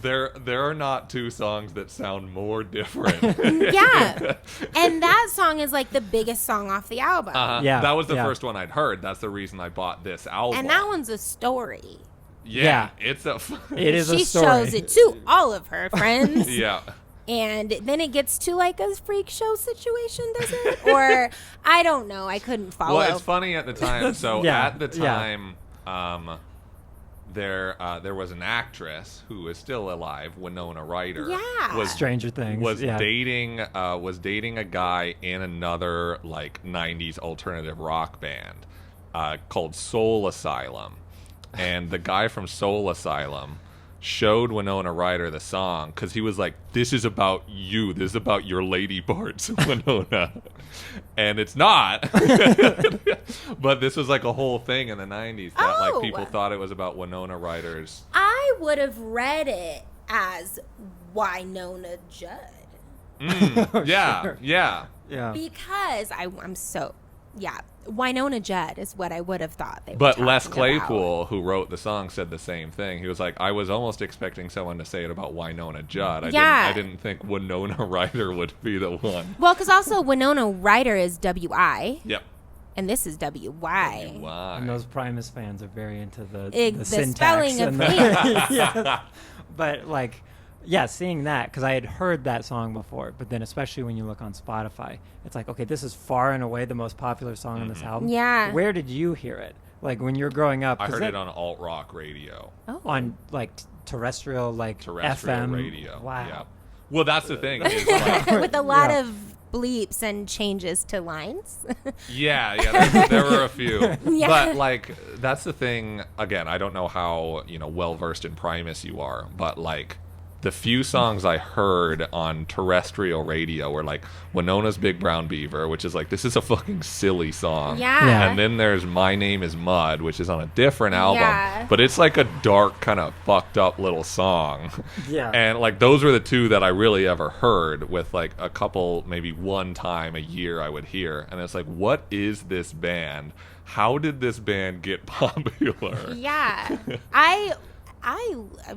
there are not two songs that sound more different. Yeah. And that song is like the biggest song off the album. Yeah, That was the yeah. first one I'd heard. That's the reason I bought this album. And that one's a story. yeah, it's a It is She a story. shows it to all of her friends. yeah. And then it gets to like a freak show situation, does it? Or I don't know. I couldn't follow. Well, it's funny at the time. So Yeah, at the yeah. time, there was an actress who is still alive, Winona Ryder. Yeah. was Stranger Things. was yeah. dating a guy in another like 90s alternative rock band called Soul Asylum, and the guy from Soul Asylum showed Winona Ryder the song because he was like, this is about you, this is about your lady parts, Winona. And it's not. But this was like a whole thing in the 90s that like people thought it was about Winona Ryder's. I would have read it as Winona Judd. Yeah, yeah. Because I'm so, Winona Judd is what I would have thought they were But Les talking Claypool, about. who wrote the song, said the same thing. He was like, I was almost expecting someone to say it about Winona Judd. I didn't think Winona Ryder would be the one. Well, because also Winona Ryder is W-I. Yep. And this is W-Y. And those Primus fans are very into the The syntax spelling of and Primus. yeah. But like, yeah, seeing that, because I had heard that song before, but then especially when you look on Spotify, it's like, okay, this is far and away the most popular song on this album. Yeah. Where did you hear it? Like when you're growing up? I heard it on alt rock radio. Oh. On like terrestrial FM radio. Wow. Yeah. Well, that's the thing. Is like, With a lot of bleeps and changes to lines. yeah, there were a few. Yeah. But like that's the thing. Again, I don't know how well versed in Primus you are, but like the few songs I heard on terrestrial radio were like Winona's Big Brown Beaver, which is like, this is a fucking silly song. Yeah. And then there's My Name is Mud, which is on a different album. Yeah. But it's like a dark, kind of fucked up little song. Yeah. And like those were the two that I really ever heard, with like a couple, maybe one time a year I would hear. And it's like, what is this band? How did this band get popular? Yeah. I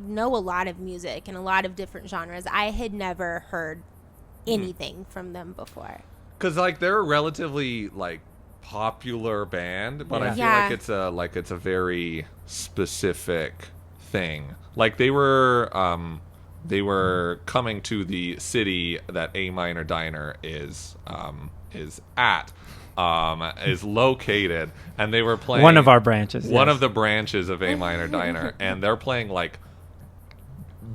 know a lot of music and a lot of different genres. I had never heard anything from them before. Because like they're a relatively like popular band, but I feel like it's a very specific thing. Like they were coming to the city that A Minor Diner is at. Is located, and they were playing one of our branches. One of the branches of A Minor Diner, and they're playing like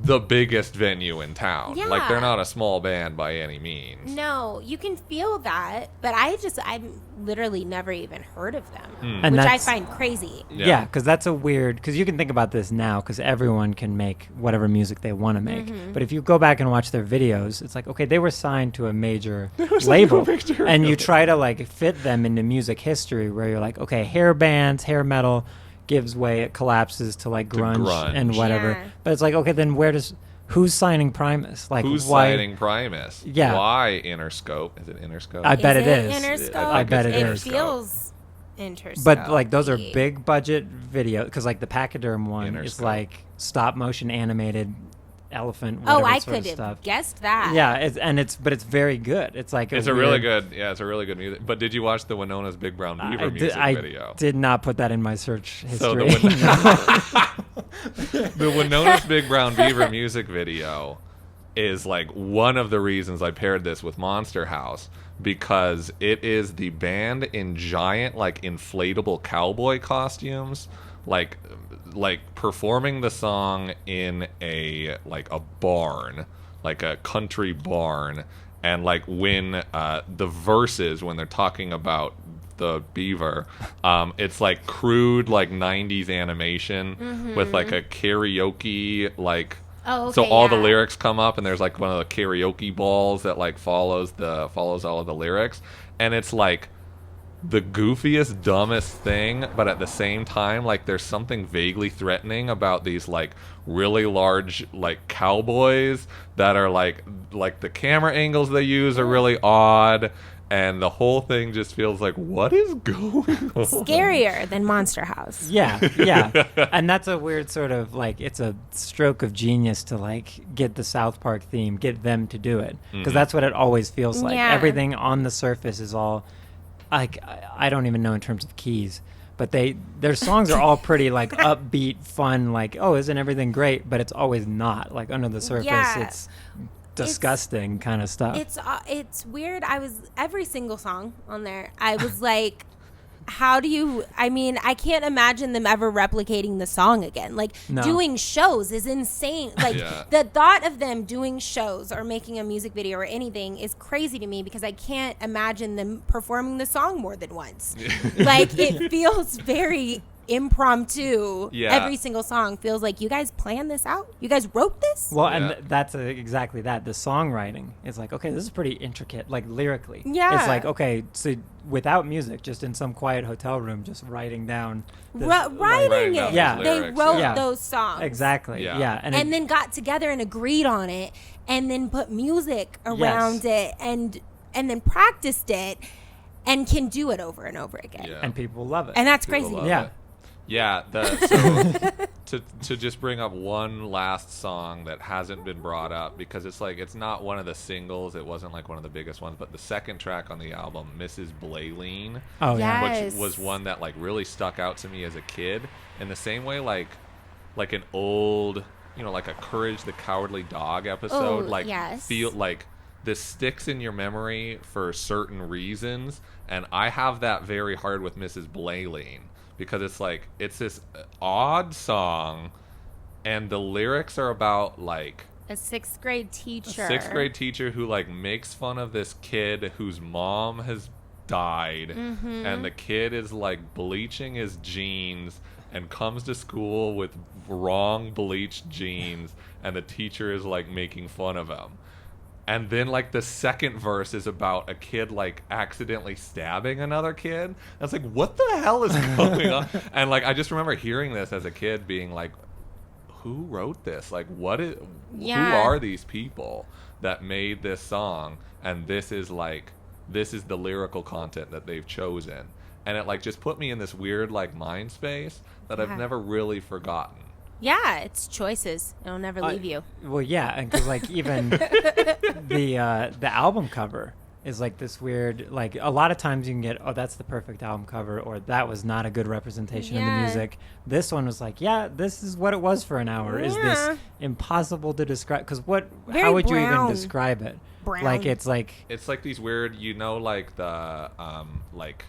the biggest venue in town. Yeah. Like they're not a small band by any means. No, you can feel that, but I've literally never even heard of them, And which I that's- find crazy. Yeah, because that's a weird, because you can think about this now, because everyone can make whatever music they want to make. But if you go back and watch their videos, it's like, okay, they were signed to a major label, and you try to like fit them into music history, where you're like, okay, hair bands, hair metal gives way, it collapses to like grunge and whatever. Yeah. But it's like, okay, then who's signing Primus? Like, Who's why? signing Primus? Yeah. Why Interscope? Is it Interscope? I bet it is. Interscope? I bet it is. It feels Interscope. But like those are big budget videos, because like the Pachyderm one is Interscope. like stop motion animated elephant. Oh, whatever I sort of could stuff. have guessed that. Yeah, but it's very good. It's like It's a really good music. But did you watch the Winona's Big Brown Beaver music video? I did not put that in my search history. So the Winona's Big Brown Beaver music video is like one of the reasons I paired this with Monster House, because it is the band in giant like inflatable cowboy costumes, like performing the song in a barn, like a country barn, and like when the verses, when they're talking about the beaver, it's like crude like 90s animation with like a karaoke like. Oh, okay, so all the lyrics come up, and there's like one of the karaoke balls that like follows all of the lyrics, and it's like the goofiest, dumbest thing, but at the same time, like there's something vaguely threatening about these like really large like cowboys that are like the camera angles they use are really odd, and the whole thing just feels like, what is going on? Scarier than Monster House. Yeah. And that's a weird sort of like, it's a stroke of genius to like get the South Park theme, get them to do it, because that's what it always feels like. Yeah. Everything on the surface is all like, I don't even know in terms of keys, but their songs are all pretty like upbeat, fun, like, oh, isn't everything great? But it's always not. Like under the surface, it's disgusting kind of stuff. It's weird. Every single song on there, I was like, I can't imagine them ever replicating the song again. Like, doing shows is insane. Like, the thought of them doing shows or making a music video or anything is crazy to me, because I can't imagine them performing the song more than once. Like, it feels very impromptu. Yeah. Every single song feels like you guys planned this out. You guys wrote this. Well, Yeah. and that's exactly that. The songwriting is like, okay, this is pretty intricate, like lyrically. Yeah. It's like, okay, so without music, just in some quiet hotel room, just writing down. This, Writing down it. Yeah. those They lyrics, wrote yeah. those songs. Exactly. Yeah. Yeah. And then got together and agreed on it, and then put music around it, and then practiced it, and can do it over and over again. Yeah. and people love it. And that's People crazy. love Yeah. it. Yeah, so to just bring up one last song that hasn't been brought up, because it's like it's not one of the singles, it wasn't like one of the biggest ones, but the second track on the album, Mrs. Blaylene, Oh yeah. Yes. which was one that like really stuck out to me as a kid in the same way like an old, like a Courage the Cowardly Dog episode, Oh, like yes. feel like this sticks in your memory for certain reasons, and I have that very hard with Mrs. Blaylene. Because it's this odd song, and the lyrics are about like A sixth grade teacher. a sixth grade teacher who like makes fun of this kid whose mom has died, and the kid is like bleaching his jeans and comes to school with wrong bleached jeans, and the teacher is like making fun of him. And then, like, the second verse is about a kid, like, accidentally stabbing another kid. I was like, what the hell is going on? And, like, I just remember hearing this as a kid being like, who wrote this? Like, who Yeah. are these people that made this song? And this is the lyrical content that they've chosen. And it, like, just put me in this weird, like, mind space that I've Yeah. never really forgotten. Yeah, it's choices. It'll never leave you. Well, yeah, and because like even the album cover is like this weird, like a lot of times you can get, oh, that's the perfect album cover, or that was not a good representation of the Yeah. music. This one was like, yeah, this is what it was for an hour. Is Yeah. this impossible to describe? Because Very how would you even brown. describe it? Brown. Like it's like It's like these weird, like the like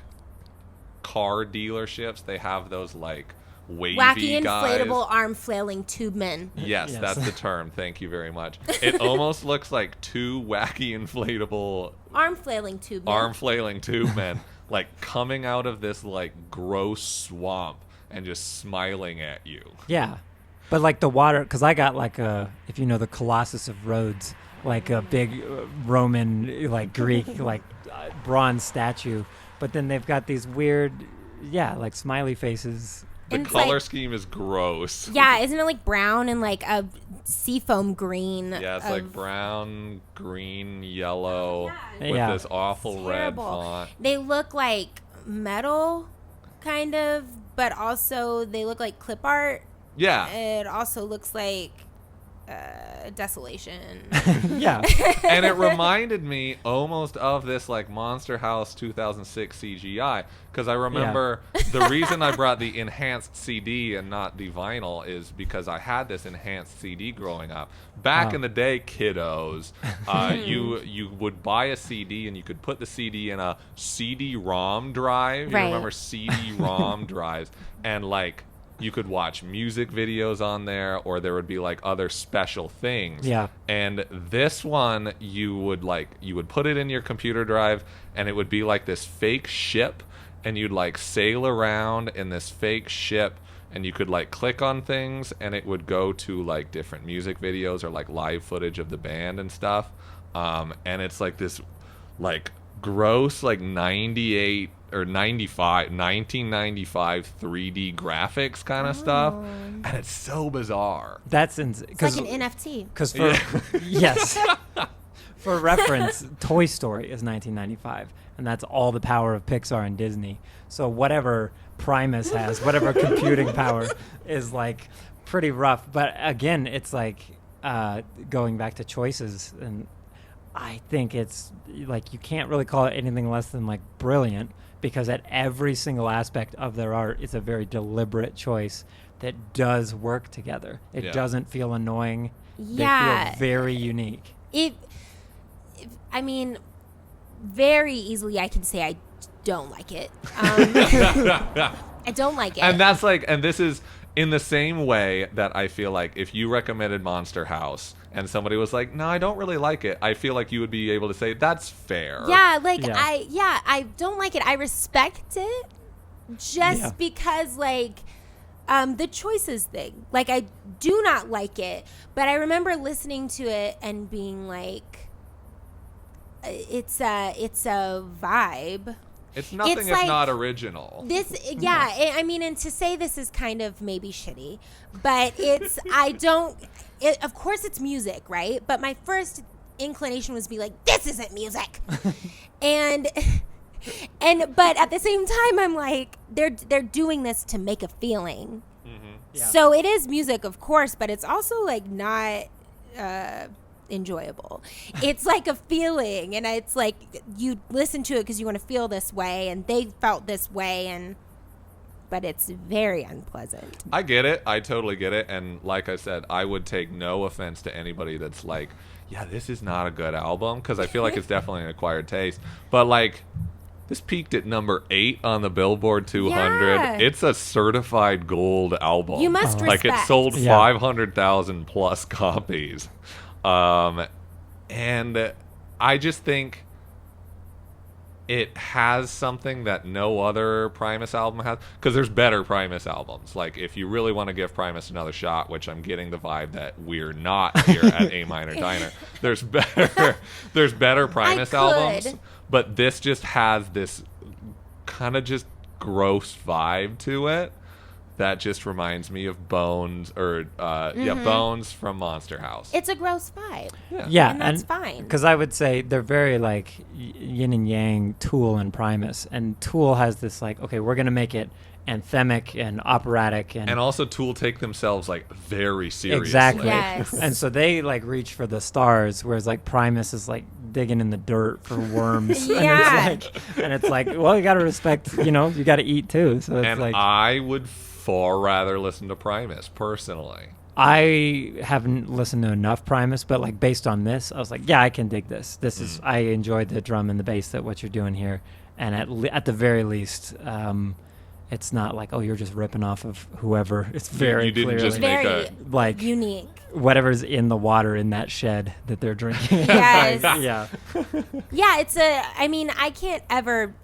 car dealerships. They have those like wavy Wacky guys. inflatable arm flailing tube men. Yes, Yes. that's the term. Thank you very much. It almost looks like two wacky inflatable Arm flailing tube men. arm flailing tube men like coming out of this like gross swamp and just smiling at you. yeah, but like the water, because I got like if you know the Colossus of Rhodes, like a big Roman, like Greek, like bronze statue. But then they've got these weird, like smiley faces. The And it's color like- scheme is gross. Yeah, isn't it like brown and like a seafoam green? Yeah, it's like brown, green, yellow with Yeah. this awful red Terrible. font. They look like metal, kind of, but also they look like clip art. Yeah. It also looks like desolation. Yeah. And it reminded me almost of this like Monster House 2006 CGI, because I remember the reason I brought the enhanced CD and not the vinyl is because I had this enhanced CD growing up. Back Oh. in the day, kiddos, you would buy a CD and you could put the CD in a CD-ROM drive. You Right. remember CD-ROM drives, and like you could watch music videos on there, or there would be like other special things. Yeah. And this one, you would put it in your computer drive, and it would be like this fake ship, and you'd like sail around in this fake ship, and you could like click on things, and it would go to like different music videos or like live footage of the band and stuff. And it's like this like gross like 98 or 1995 3D graphics kind of stuff, and it's so bizarre. That's It's because like an NFT. Because for yes, for reference, Toy Story is 1995, and that's all the power of Pixar and Disney. So whatever Primus has, whatever computing power, is like pretty rough. But again, it's like going back to choices, and I think it's like you can't really call it anything less than like brilliant, because at every single aspect of their art, it's a very deliberate choice that does work together. It Yeah. doesn't feel annoying. Yeah. They feel very unique. I mean, very easily I can say I don't like it. I don't like it. And that's like, and this is in the same way that I feel like if you recommended Monster House and somebody was like, no, I don't really like it, I feel like you would be able to say, that's fair. yeah, like Yeah. I don't like it. I respect it just because like the choices thing. Like I do not like it, but I remember listening to it and being like, it's a vibe. It's nothing It's if like not original. This, yeah, I mean, and to say this is kind of maybe shitty, but it's, of course it's music, right? But my first inclination was to be like, this isn't music. But at the same time, I'm like, they're doing this to make a feeling. Mm-hmm. Yeah. So it is music, of course, but it's also like not enjoyable. It's like a feeling, and it's like you listen to it because you want to feel this way, and they felt this way, but it's very unpleasant. I get it. I totally get it. And like I said, I would take no offense to anybody that's like, yeah, this is not a good album, because I feel like it's definitely an acquired taste. But like, this peaked at number 8 on the Billboard 200. Yeah. It's a certified gold album. You must like, it respect. sold Yeah. 500,000 plus copies. And I just think it has something that no other Primus album has, because there's better Primus albums. Like, if you really want to give Primus another shot, which I'm getting the vibe that we're not here at A Minor Diner, there's better Primus albums, but this just has this kind of just gross vibe to it that just reminds me of Bones, or Bones from Monster House. It's a gross vibe. Yeah, And that's fine. Because I would say they're very like yin and yang, Tool and Primus. And Tool has this like, okay, we're going to make it anthemic and operatic. And also Tool take themselves like very seriously. exactly. Yes. And so they like reach for the stars, whereas like Primus is like digging in the dirt for worms. Yeah. And it's like, well, you got to respect, you got to eat too. So it's And like, I would far rather listen to Primus, personally. I haven't listened to enough Primus, but like based on this, I was like, yeah, I can dig this. This is, I enjoyed the drum and the bass that what you're doing here. And at the very least, it's not like, oh, you're just ripping off of whoever. It's very You didn't clearly just make Very like unique. whatever's in the water in that shed that they're drinking. Yes. Yeah. Yeah, I mean, I can't ever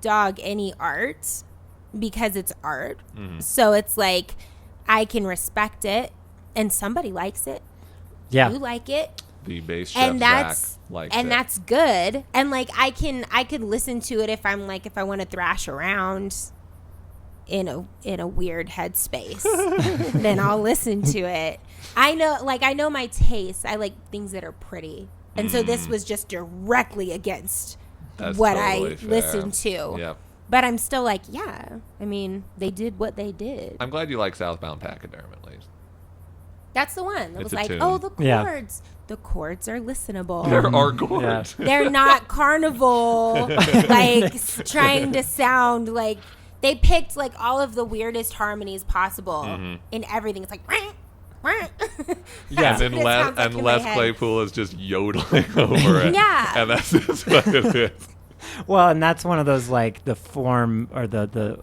dog any art because it's art. Mm-hmm. So it's like, I can respect it, and somebody likes it. Yeah. You like it. The bass chef And that's Zach likes and it. that's good. And like I could listen to it if I want to thrash around in a weird headspace. Then I'll listen to it. I know my taste. I like things that are pretty. And so this was just directly against That's what totally I fair. listened to. Yep. But I'm still like, yeah. I mean, they did what they did. I'm glad you like Southbound Pachyderm at least. That's the one that It's was a like, tune. oh, the Yeah. chords. The chords are listenable. There are chords. They're not carnival, like trying to sound like they picked like all of the weirdest harmonies possible in everything. It's like, Yeah. And then Les Claypool is just yodeling over it. Yeah. And that's just what it is. Well, and that's one of those like the form or the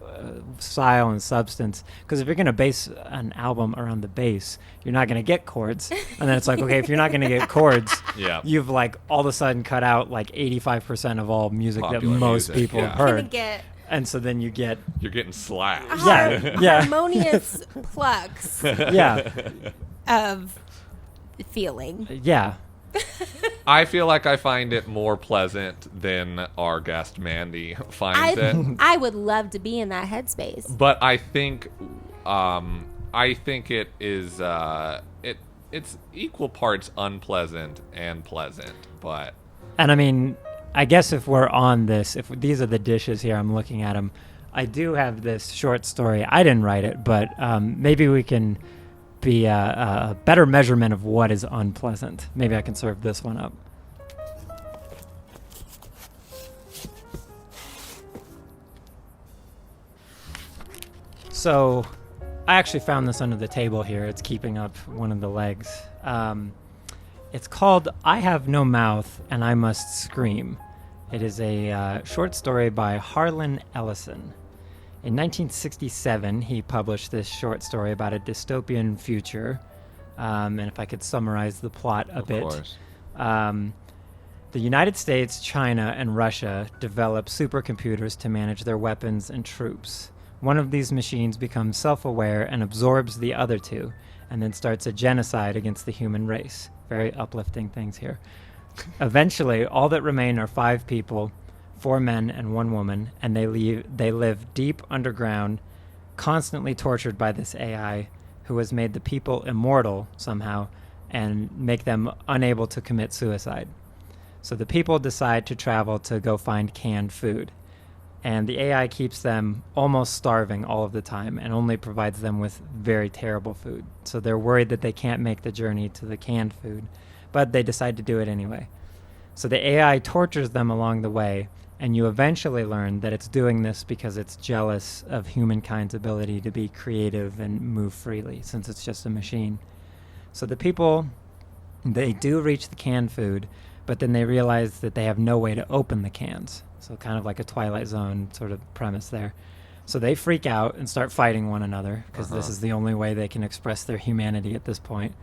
style and substance. Because if you're gonna base an album around the bass, you're not gonna get chords. And then it's like, okay, if you're not gonna get chords, Yeah. you've like all of a sudden cut out like 85% of all music Popular that most music, people yeah. have Gonna heard. get And so then you get You're getting slapped. yeah. harmonious plucks yeah, of feeling. yeah. I feel like I find it more pleasant than our guest Mandy finds it. I would love to be in that headspace. But I think it is it's equal parts unpleasant and pleasant. But And I mean, I guess if we're on this, if these are the dishes here, I'm looking at them. I do have this short story. I didn't write it, but maybe we can be a better measurement of what is unpleasant. Maybe I can serve this one up. So I actually found this under the table here. It's keeping up one of the legs. It's called I Have No Mouth and I Must Scream. It is a short story by Harlan Ellison. In 1967, he published this short story about a dystopian future. And if I could summarize the plot a bit. of course. The United States, China, and Russia develop supercomputers to manage their weapons and troops. one of these machines becomes self-aware and absorbs the other two, and then starts a genocide against the human race. Very uplifting things here. Eventually, all that remain are 5 people, 4 men and 1 woman, and they live deep underground, constantly tortured by this AI who has made the people immortal somehow and make them unable to commit suicide. So the people decide to travel to go find canned food. And the AI keeps them almost starving all of the time and only provides them with very terrible food. So they're worried that they can't make the journey to the canned food, but they decide to do it anyway. So the AI tortures them along the way, and you eventually learn that it's doing this because it's jealous of humankind's ability to be creative and move freely, since it's just a machine. So the people, they do reach the canned food, but then they realize that they have no way to open the cans. So kind of like a Twilight Zone sort of premise there. So they freak out and start fighting one another because this is the only way they can express their humanity at this point.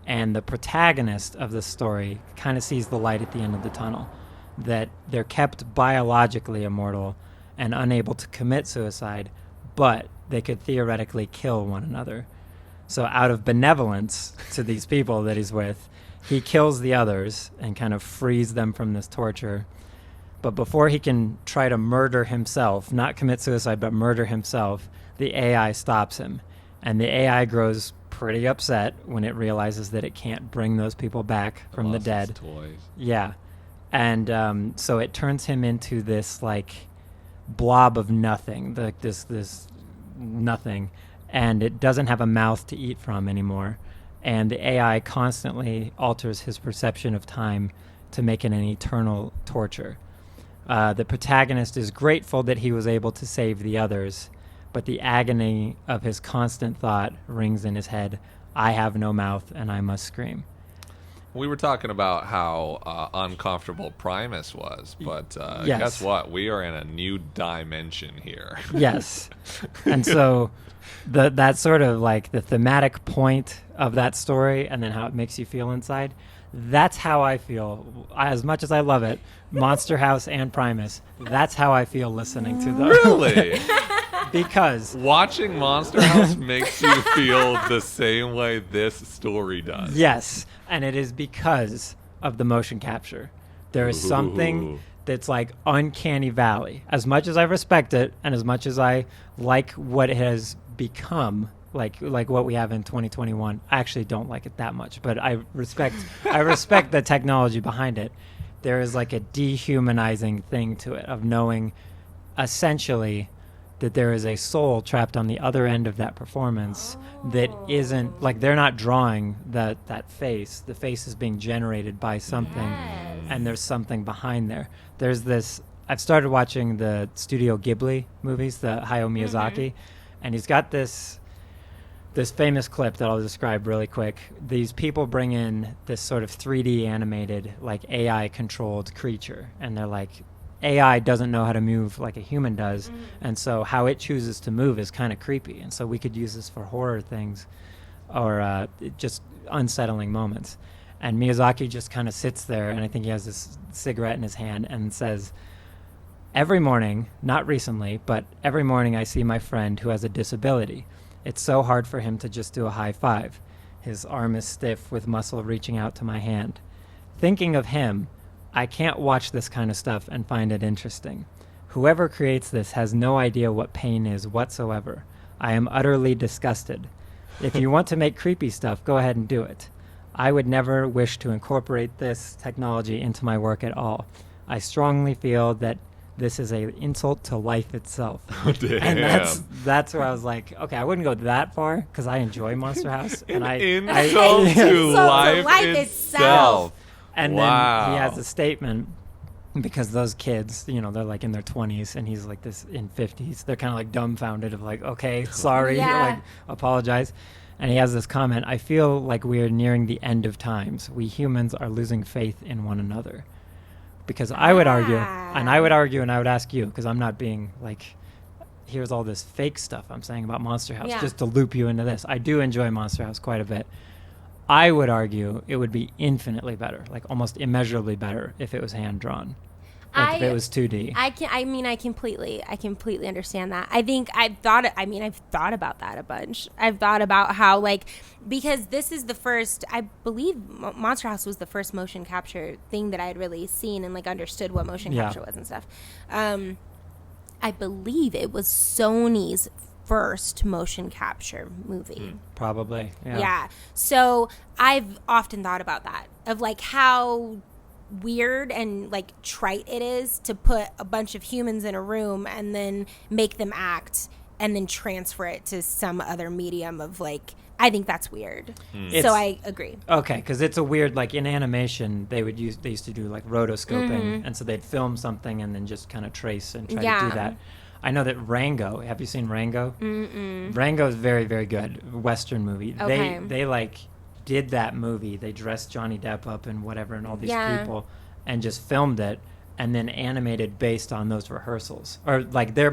And the protagonist of the story kind of sees the light at the end of the tunnel, that they're kept biologically immortal and unable to commit suicide, but they could theoretically kill one another. So out of benevolence to these people that he's with, he kills the others and kind of frees them from this torture. But before he can try to murder himself, not commit suicide, but murder himself, the AI stops him. And the AI grows pretty upset when it realizes that it can't bring those people back from the dead. Toys. Yeah. And so it turns him into this like blob of nothing, this nothing, and it doesn't have a mouth to eat from anymore. And the AI constantly alters his perception of time to make it an eternal torture. The protagonist is grateful that he was able to save the others, but the agony of his constant thought rings in his head, I have no mouth and I must scream. We were talking about how uncomfortable Primus was, but yes. Guess what? We are in a new dimension here. Yes. And so that sort of like the thematic point of that story and then how it makes you feel inside, that's how I feel. As much as I love it, Monster House and Primus, that's how I feel listening to them. Really? Because watching Monster House makes you feel the same way this story does. Yes, and it is because of the motion capture. There is something that's like uncanny valley. As much as I respect it and as much as I like what it has become, like what we have in 2021, I actually don't like it that much, but I respect the technology behind it. There is like a dehumanizing thing to it of knowing essentially that there is a soul trapped on the other end of that performance that isn't like they're not drawing that face. The face is being generated by something, and there's something behind there. There's this. I've started watching the Studio Ghibli movies, the Hayao Miyazaki, and he's got this famous clip that I'll describe really quick. These people bring in this sort of 3D animated, like AI controlled creature, and they're like, AI doesn't know how to move like a human does, and so how it chooses to move is kind of creepy, and so we could use this for horror things or just unsettling moments. And Miyazaki just kind of sits there, and I think he has this cigarette in his hand and says, every morning, not recently, but every morning I see my friend who has a disability. It's so hard for him to just do a high five. His arm is stiff with muscle reaching out to my hand. Thinking of him, I can't watch this kind of stuff and find it interesting. Whoever creates this has no idea what pain is whatsoever. I am utterly disgusted. If you want to make creepy stuff, go ahead and do it. I would never wish to incorporate this technology into my work at all. I strongly feel that this is an insult to life itself. Oh, damn. And that's where I was like, okay, I wouldn't go that far because I enjoy Monster House. An I insult to life itself. And then he has a statement because those kids, they're like in their 20s and he's like this in 50s. They're kind of like dumbfounded of like, okay, sorry, like apologize. And he has this comment, I feel like we are nearing the end of times. We humans are losing faith in one another. Because I would argue, and I would ask you, because I'm not being like, here's all this fake stuff I'm saying about Monster House just to loop you into this. I do enjoy Monster House quite a bit. I would argue it would be infinitely better, like almost immeasurably better if it was hand-drawn. Like if it was 2D. I completely understand that. I think I've thought about that a bunch. I've thought about how, like, because this is the first, I believe Monster House was the first motion capture thing that I had really seen and, like, understood what motion capture was and stuff. I believe it was Sony's first motion capture movie. Probably. Yeah. So I've often thought about that, of, like, how weird and, like, trite it is to put a bunch of humans in a room and then make them act and then transfer it to some other medium of, like, I think that's weird. So I agree. Okay, because it's a weird, like, in animation they used to do, like, rotoscoping, and so they'd film something and then just kind of trace and try to do that. I know that Rango, have you seen Rango? Rango is very, very good Western movie. Okay. They like did that movie. They dressed Johnny Depp up and whatever and all these people and just filmed it and then animated based on those rehearsals or like their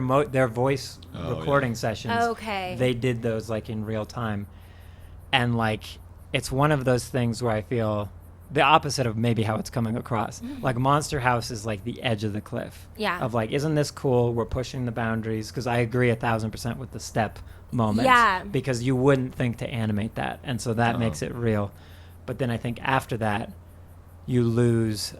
voice recording sessions. Okay. They did those like in real time. And like it's one of those things where I feel the opposite of maybe how it's coming across. Like Monster House is like the edge of the cliff. Yeah. Of like, isn't this cool? We're pushing the boundaries. Because I agree 1,000% with the step moment. Yeah. Because you wouldn't think to animate that. And so that makes it real. But then I think after that, you lose,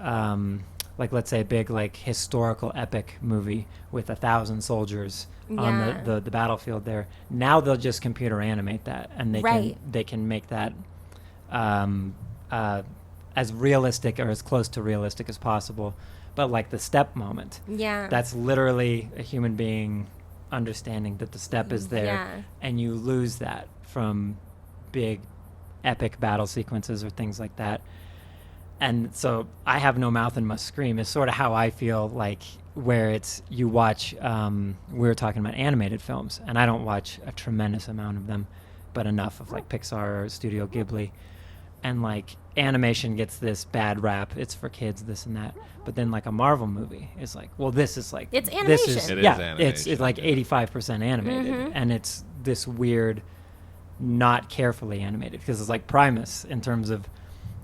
like let's say a big like historical epic movie with 1,000 soldiers on the battlefield there. Now they'll just computer animate that. And they can make that as realistic or as close to realistic as possible. But like the step moment, that's literally a human being understanding that the step is there, and you lose that from big epic battle sequences or things like that. And so I have no mouth and must scream is sort of how I feel, like where it's you watch we were talking about animated films, and I don't watch a tremendous amount of them, but enough of like Pixar or Studio Ghibli. And like animation gets this bad rap. It's for kids, this and that. But then like a Marvel movie is like, well, this is like it's animation. It's like 85% animated, and it's this weird, not carefully animated because it's like Primus in terms of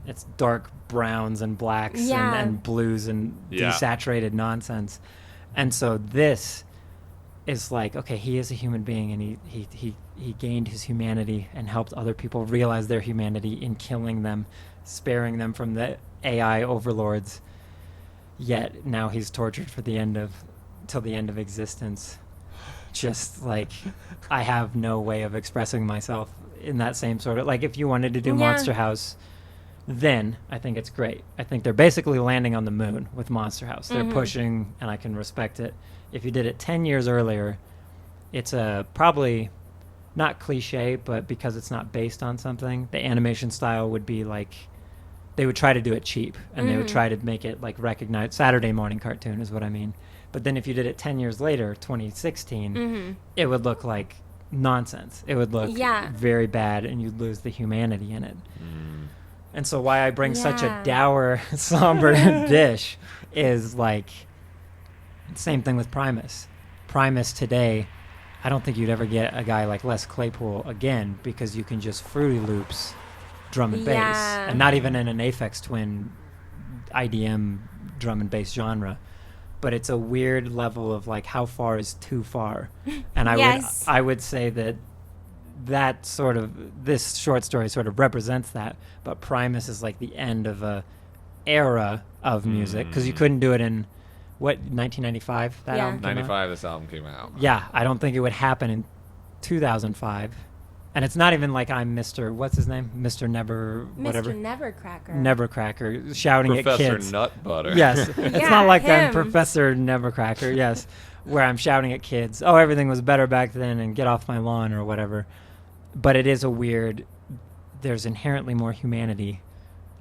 it's dark browns and blacks and blues and desaturated nonsense. And so this is like, okay, he is a human being, and he gained his humanity and helped other people realize their humanity in killing them, sparing them from the AI overlords. Yet now he's tortured till the end of existence. Just like I have no way of expressing myself in that same sort of, like if you wanted to do Monster House, then I think it's great. I think they're basically landing on the moon with Monster House. They're pushing, and I can respect it. If you did it 10 years earlier, it's a probably not cliche, but because it's not based on something, the animation style would be like, they would try to do it cheap, and they would try to make it like recognized. Saturday morning cartoon is what I mean. But then if you did it 10 years later, 2016, it would look like nonsense. It would look very bad, and you'd lose the humanity in it. And so why I bring such a dour, somber dish is like, same thing with Primus. Primus today, I don't think you'd ever get a guy like Les Claypool again, because you can just Fruity Loops drum and bass, and not even in an Aphex Twin IDM drum and bass genre. But it's a weird level of like, how far is too far? And I would say that sort of, this short story sort of represents that. But Primus is like the end of a era of music, because you couldn't do it in, what, 1995? That album came 95, out? this album came out. Yeah, I don't think it would happen in 2005. And it's not even like I'm Mr. What's his name? Mr. Never, whatever. Mr. Nevercracker. Nevercracker, shouting Professor at kids. Nutbutter. Yes, it's not like I'm Professor Nevercracker, yes, where I'm shouting at kids, oh, everything was better back then and get off my lawn or whatever. But it is a weird, there's inherently more humanity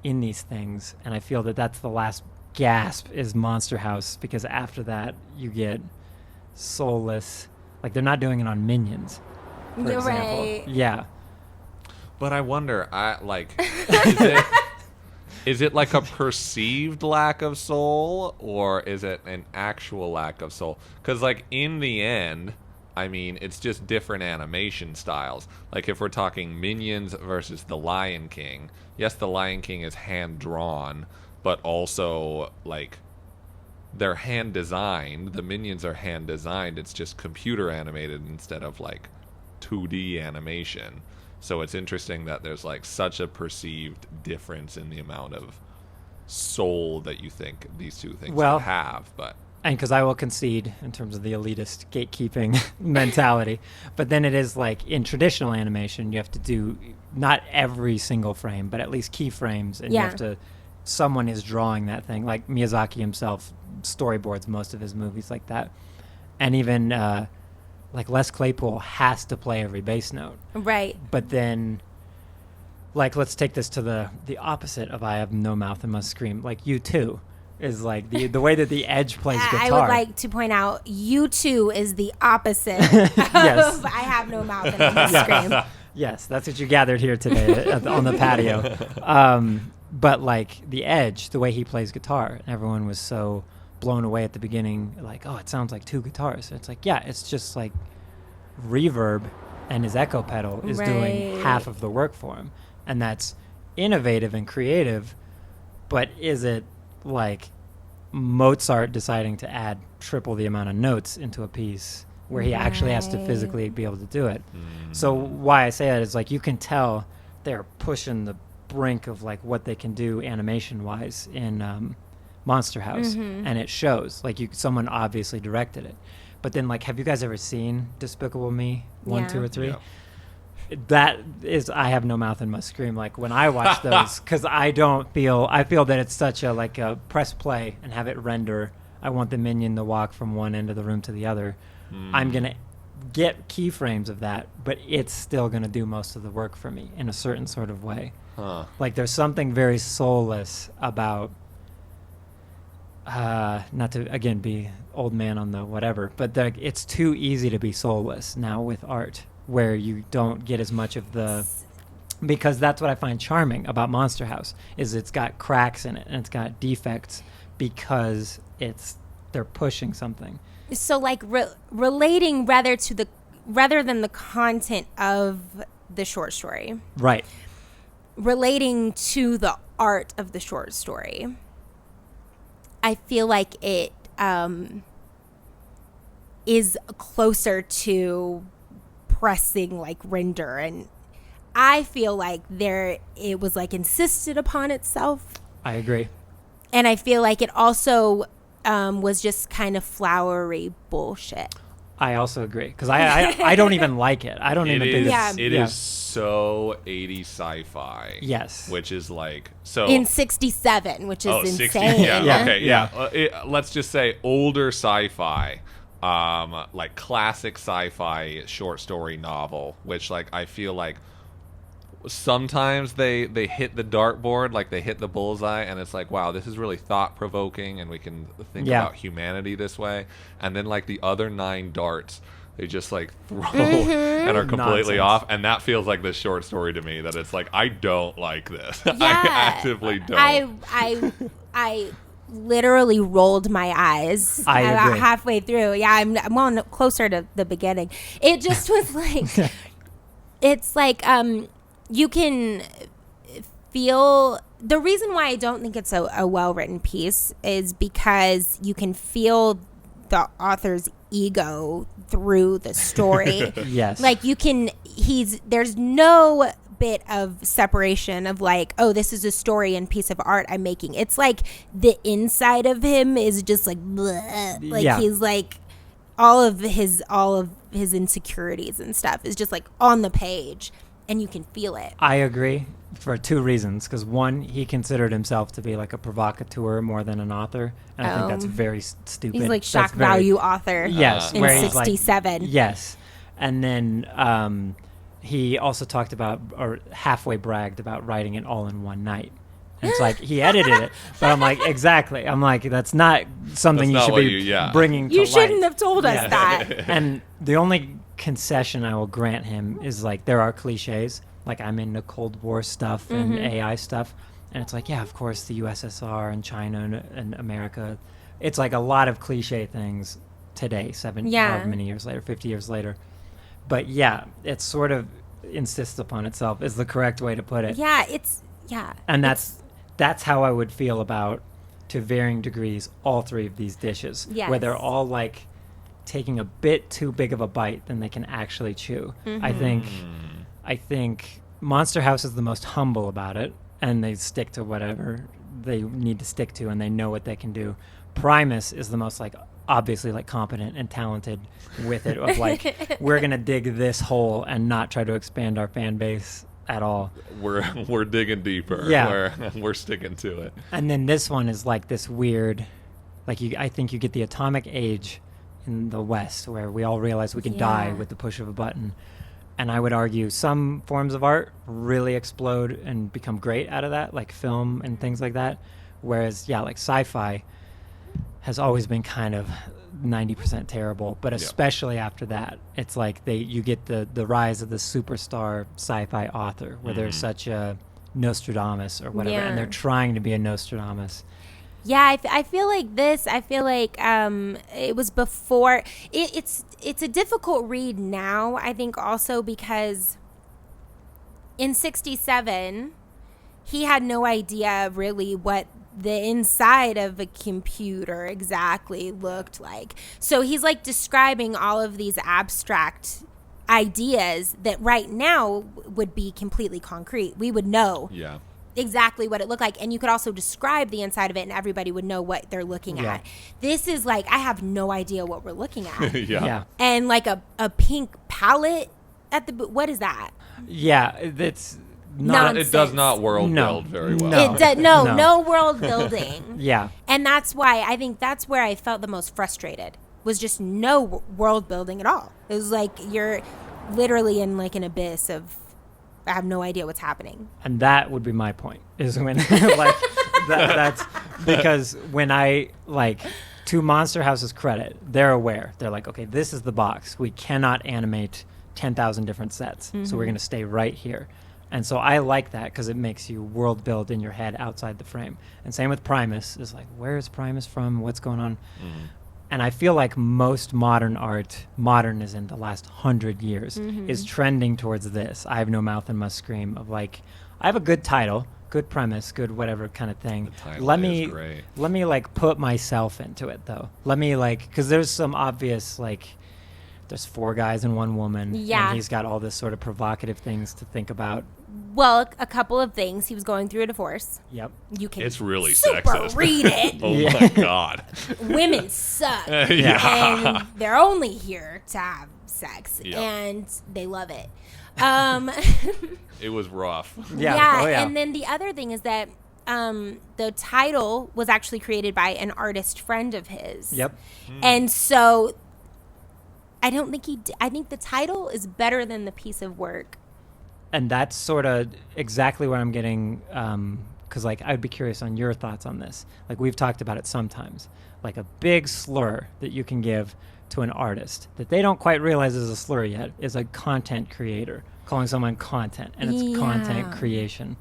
in these things, and I feel that that's the last gasp is Monster House, because after that you get soulless, like they're not doing it on Minions, for example. Right. Yeah. But I wonder, is it like a perceived lack of soul, or is it an actual lack of soul? Because like in the end, I mean, it's just different animation styles. Like if we're talking Minions versus The Lion King, yes, The Lion King is hand drawn, but also like they're hand designed. The minions are hand designed. It's just computer animated instead of like 2D animation. So it's interesting that there's like such a perceived difference in the amount of soul that you think these two things would have. But and because I will concede in terms of the elitist gatekeeping mentality, but then it is like in traditional animation, you have to do not every single frame, but at least keyframes, and you have to. Someone is drawing that thing. Like Miyazaki himself storyboards most of his movies like that, and even like Les Claypool has to play every bass note. Right. But then, like, let's take this to the opposite of I Have No Mouth and Must Scream. Like U2 is like the way that the Edge plays guitar. I would like to point out U2 is the opposite Yes. of I Have No Mouth and I Must Scream. Yes, that's what you gathered here today on the patio. But like the Edge, the way he plays guitar, everyone was so blown away at the beginning, like, oh, it sounds like two guitars. It's like, yeah, it's just like reverb, and his echo pedal is doing half of the work for him. And that's innovative and creative, but is it like Mozart deciding to add triple the amount of notes into a piece where he actually has to physically be able to do it? So why I say that is like you can tell they're pushing the brink of like what they can do animation wise in Monster House, and it shows. Like someone obviously directed it, but then like, have you guys ever seen Despicable Me 1, 2, or 3? Yeah. That is I Have No Mouth and Must Scream. Like when I watch those, because I feel that it's such a like a press play and have it render. I want the minion to walk from one end of the room to the other. I'm gonna get keyframes of that, but it's still gonna do most of the work for me in a certain sort of way. Like there's something very soulless about not to again be old man on the whatever, but it's too easy to be soulless now with art, where you don't get as much of the, because that's what I find charming about Monster House is it's got cracks in it and it's got defects because they're pushing something. So like relating rather than the content of the short story. Right. Relating to the art of the short story. I feel like it is closer to pressing like render, and I feel like it was like insisted upon itself. I agree. And I feel like it also was just kind of flowery bullshit. I also agree because I don't even like it. I don't even think it is so 80s sci-fi. Yes, which is like so in '67, which is insane. 60, let's just say older sci-fi, like classic sci-fi short story novel, which like I feel like sometimes they hit the dartboard, like they hit the bullseye, and it's like, wow, this is really thought-provoking and we can think about humanity this way. And then like the other 9 darts they just like throw and are completely off, and that feels like this short story to me, that it's like, I don't like this. I actively don't. I literally rolled my eyes about halfway through. I'm on closer to the beginning. It just was like it's like you can feel, the reason why I don't think it's a well-written piece is because you can feel the author's ego through the story. Yes. Like there's no bit of separation of like, oh, this is a story and piece of art I'm making. It's like the inside of him is just like, bleh. Like he's like, all of his insecurities and stuff is just like on the page. And you can feel it. I agree for 2 reasons. Because 1, he considered himself to be like a provocateur more than an author. And I think that's very stupid. He's like shock value author. Yes. In 67. Like, yes. And then he also talked about, or halfway bragged about writing it all in one night. And it's like, he edited it. But I'm like, exactly. I'm like, that's not something you should be bringing to light. You shouldn't have told us that. And the only concession I will grant him is like, there are cliches. Like I'm into Cold War stuff and AI stuff, and it's like, yeah, of course the USSR and China and America, it's like a lot of cliche things today, however many years later, 50 years later. But yeah, it sort of insists upon itself is the correct way to put it. Yeah, and that's how I would feel about to varying degrees all three of these dishes, Yes. where they're all like taking a bit too big of a bite than they can actually chew. I think Monster House is the most humble about it, and they stick to whatever they need to stick to, and they know what they can do. Primus is the most like obviously like competent and talented with it, of like we're gonna dig this hole and not try to expand our fan base at all. We're digging deeper. Yeah. We're sticking to it. And then this one is like this weird, like I think you get the atomic age in the West, where we all realize we can die with the push of a button. And I would argue some forms of art really explode and become great out of that, like film and things like that. Whereas, like sci-fi has always been kind of 90% terrible, but especially after that, it's like you get the rise of the superstar sci-fi author, where there's such a Nostradamus or whatever, and they're trying to be a Nostradamus. Yeah, I feel like this. I feel like it was before. It's a difficult read now. I think also because in '67, he had no idea really what the inside of a computer exactly looked like. So he's like describing all of these abstract ideas that right now would be completely concrete. We would know. Yeah. Exactly what it looked like, and you could also describe the inside of it and everybody would know what they're looking at. This is like, I have no idea what we're looking at. Yeah. And like a pink palette at the what is that? It's not Nonsense. It does not world build very well. No. It does no world building. And that's why I think that's where I felt the most frustrated, was just no world building at all. It was like you're literally in like an abyss of, I have no idea what's happening. And that would be my point, is when like that's because when I like, to Monster House's credit, they're aware. They're like, okay, this is the box. We cannot animate 10,000 different sets, so we're going to stay right here. And so I like that because it makes you world build in your head outside the frame. And same with Primus. Is like, where is Primus from? What's going on? And I feel like most modern art, modern as in the last 100 years, is trending towards this. I have no mouth and must scream, of like, I have a good title, good premise, good whatever kind of thing. The title let is great. me like put myself into it though. Let me like, because there's some obvious like, there's 4 guys and 1 woman. Yeah. And he's got all this sort of provocative things to think about. Well, a couple of things. He was going through a divorce. Yep. You can It's really super sexist. read it. Oh my God. Women suck. Yeah. And they're only here to have sex. Yep. And they love it. It was rough. Yeah. Oh, yeah. And then the other thing is that the title was actually created by an artist friend of his. Yep. And so I don't think I think the title is better than the piece of work. And that's sort of exactly what I'm getting, because like I'd be curious on your thoughts on this. Like we've talked about it sometimes, like a big slur that you can give to an artist that they don't quite realize is a slur yet is a content creator, calling someone content, and it's content creation.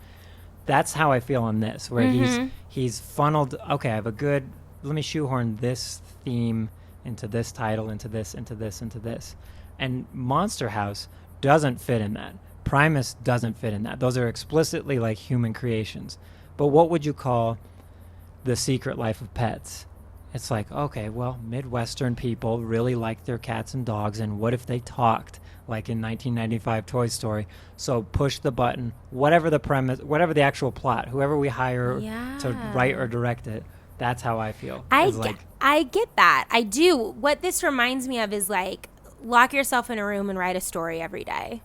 That's how I feel on this, where he's funneled, okay, I have a good, let me shoehorn this theme into this title, into this, into this, into this. And Monster House doesn't fit in that. Primus doesn't fit in that. Those are explicitly like human creations. But what would you call The Secret Life of Pets? It's like, okay, well, Midwestern people really like their cats and dogs, and what if they talked like in 1995 Toy Story? So push the button, whatever the premise, whatever the actual plot, whoever we hire to write or direct it, that's how I feel. I get that. I do. What this reminds me of is like, lock yourself in a room and write a story every day.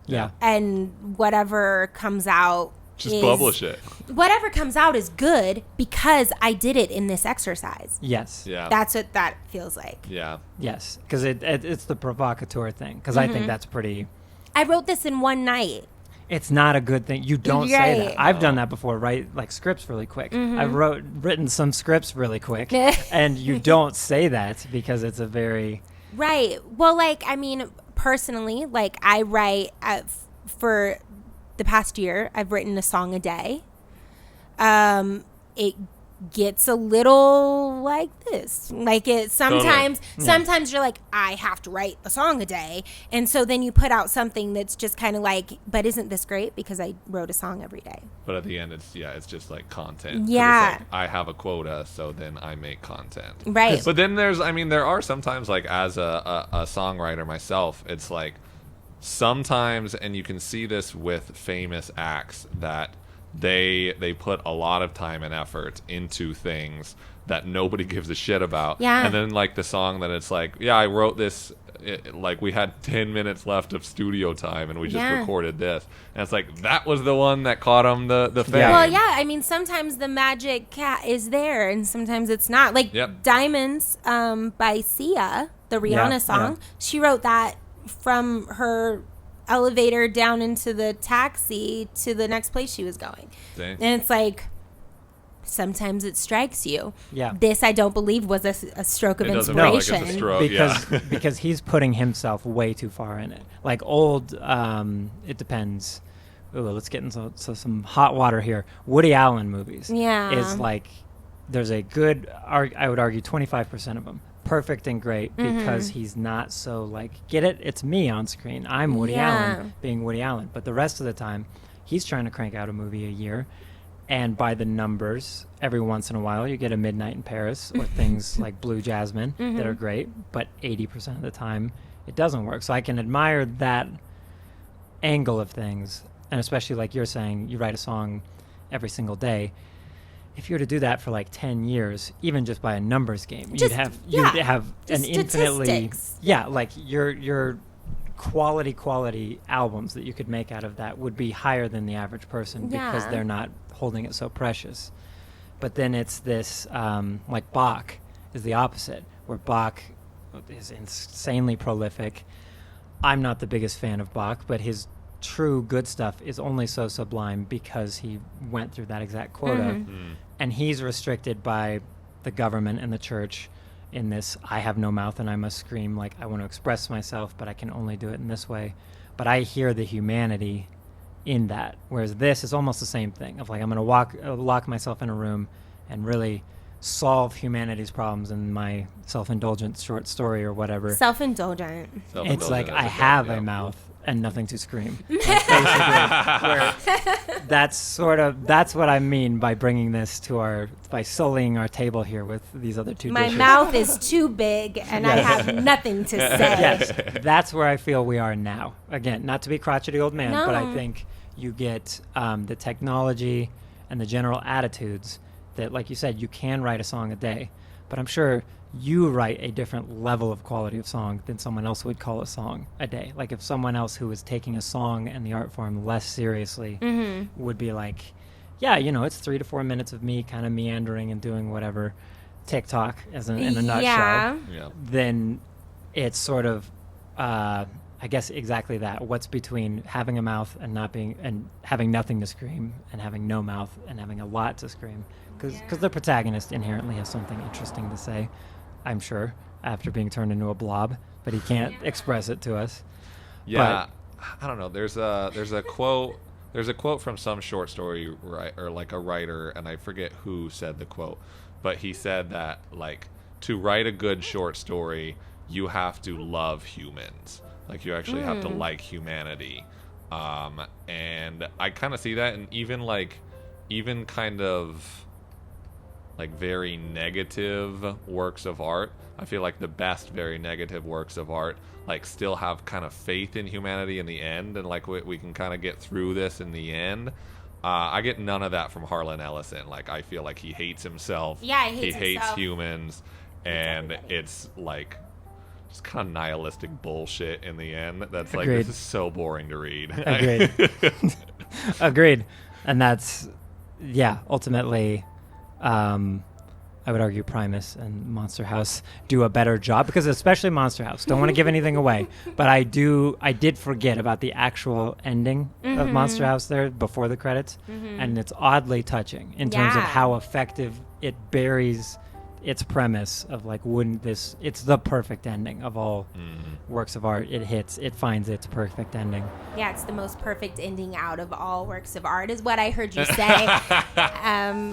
Yeah. And whatever comes out, Just publish it. Whatever comes out is good because I did it in this exercise. Yes. Yeah. That's what that feels like. Yeah. Yes. Because it's the provocateur thing. Because I think that's pretty... I wrote this in one night. It's not a good thing. You don't say Right. that. I've done that before, write like scripts really quick. I've written some scripts really quick. And you don't say that because it's a very... Right. Well, like, I mean, personally, like, I write for the past year, I've written a song a day. It gets a little like this. Like it sometimes Totally. sometimes you're like, I have to write a song a day. And so then you put out something that's just kind of like, but isn't this great because I wrote a song every day. But at the end, it's just like content. 'Cause Yeah. it's like, I have a quota, so then I make content. Right. But then there are sometimes, like, as a songwriter myself, it's like sometimes, and you can see this with famous acts, that they put a lot of time and effort into things that nobody gives a shit about. Yeah. And then, like, the song that it's like, yeah, I wrote this, like, we had 10 minutes left of studio time and we just recorded this. And it's like, that was the one that caught them the fame. Well, yeah, I mean, sometimes the magic cat is there and sometimes it's not. Like Diamonds by Sia, the Rihanna song, she wrote that from her elevator down into the taxi to the next place she was going. Dang. And it's like, sometimes it strikes you. Yeah. This, I don't believe, was a stroke of It doesn't feel like it's inspiration. a stroke. because he's putting himself way too far in it. Like old, it depends. Ooh, let's get into some hot water here. Woody Allen movies. Yeah. Is like, there's a good, I would argue 25% of them. Perfect and great because he's not so like, get it? It's me on screen. I'm Woody Allen being Woody Allen. But the rest of the time, he's trying to crank out a movie a year. And by the numbers, every once in a while, you get a Midnight in Paris or things like Blue Jasmine that are great. But 80% of the time, it doesn't work. So I can admire that angle of things. And especially like you're saying, you write a song every single day. If you were to do that for like 10 years, even just by a numbers game, you'd have an infinitely like your quality albums that you could make out of that would be higher than the average person because they're not holding it so precious. But then it's this like Bach is the opposite, where Bach is insanely prolific. I'm not the biggest fan of Bach, but his true good stuff is only so sublime because he went through that exact quota. And he's restricted by the government and the church in this, I have no mouth and I must scream, like I want to express myself, but I can only do it in this way. But I hear the humanity in that, whereas this is almost the same thing of like, I'm going to lock myself in a room and really solve humanity's problems in my self-indulgent short story or whatever. Self-indulgent. It's like, I have a mouth and nothing to scream. Like that's what I mean by bringing this to by sullying our table here with these other two dishes. My mouth is too big and I have nothing to say. Yes, that's where I feel we are now. Again, not to be crotchety old man, but I think you get the technology and the general attitudes that, like you said, you can write a song a day, but I'm sure you write a different level of quality of song than someone else would call a song a day. Like if someone else who was taking a song and the art form less seriously would be like, yeah, it's 3 to 4 minutes of me kind of meandering and doing whatever TikTok in a nutshell, then it's sort of, I guess exactly that. What's between having a mouth and having nothing to scream and having no mouth and having a lot to scream. Because the protagonist inherently has something interesting to say, I'm sure, after being turned into a blob, but he can't express it to us. Yeah, I don't know. There's a quote from some short story or like a writer, and I forget who said the quote, but he said that like to write a good short story, you have to love humans. Like you actually have to like humanity, and I kind of see that, and even kind of like very negative works of art. I feel like the best very negative works of art like still have kind of faith in humanity in the end, and like we can kind of get through this in the end. I get none of that from Harlan Ellison. Like I feel like he hates himself. Yeah, he hates humans, and it's like just kind of nihilistic bullshit in the end. That's like, this is so boring to read. Agreed. Agreed. And that's, ultimately, I would argue Primus and Monster House do a better job, because especially Monster House, don't want to give anything away, but I did forget about the actual ending of Monster House there before the credits, and it's oddly touching in terms of how effective it buries its premise of like, wouldn't this? It's the perfect ending of all works of art. It finds its perfect ending. Yeah, it's the most perfect ending out of all works of art, is what I heard you say.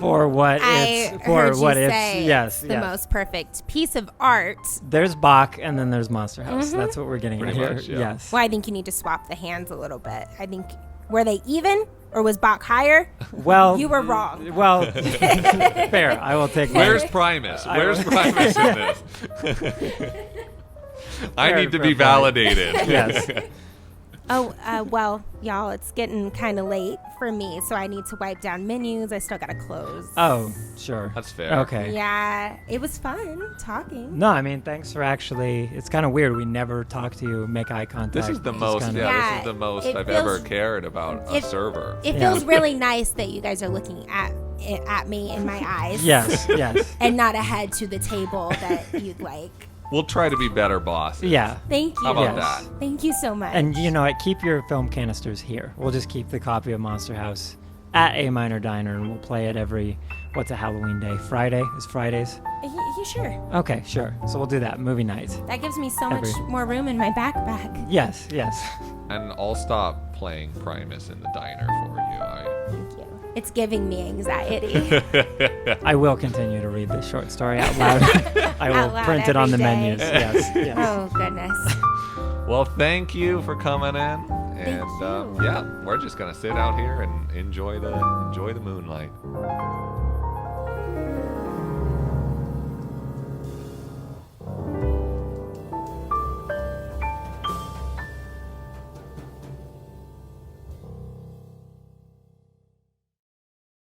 For what Yes, the yes. most perfect piece of art. There's Bach and then there's Monster House. That's what we're getting Pretty at here. much, yeah. Yes. Well, I think you need to swap the hands a little bit. I think, were they even, or was Bach higher? Well, You were wrong. Well, fair. I will take that. Where's Primus? Where's Primus in this? I Fair, need to fair be point. validated. Yes. Oh, well, y'all, it's getting kind of late for me, so I need to wipe down menus. I still got to close. Oh, sure. That's fair. Okay. Yeah, it was fun talking. No, I mean, thanks for actually. It's kind of weird. We never talk to you, make eye contact. This is the Just most. kinda- Yeah, Yeah, this is the most it I've feels- ever cared about a it- server. It Yeah. feels really nice that you guys are looking at me in my eyes. Yes, yes. And not ahead to the table that you'd like. We'll try to be better bosses. Yeah. Thank you. How about Yes. that? Thank you so much. And you know what? Keep your film canisters here. We'll just keep the copy of Monster House at A Minor Diner, and we'll play it every. What's a Halloween day? Friday? Is Fridays? You sure? Okay, sure. So we'll do that. Movie night. That gives me so Every- much more room in my backpack. Yes, yes. And I'll stop playing Primus in the diner for you. Thank you. It's giving me anxiety. I will continue to read this short story out loud. I will Out loud print it on the every day. menus. Yes, yes. Oh, goodness. Well, thank you for coming in. And you. yeah, we're just gonna sit out here and enjoy the moonlight.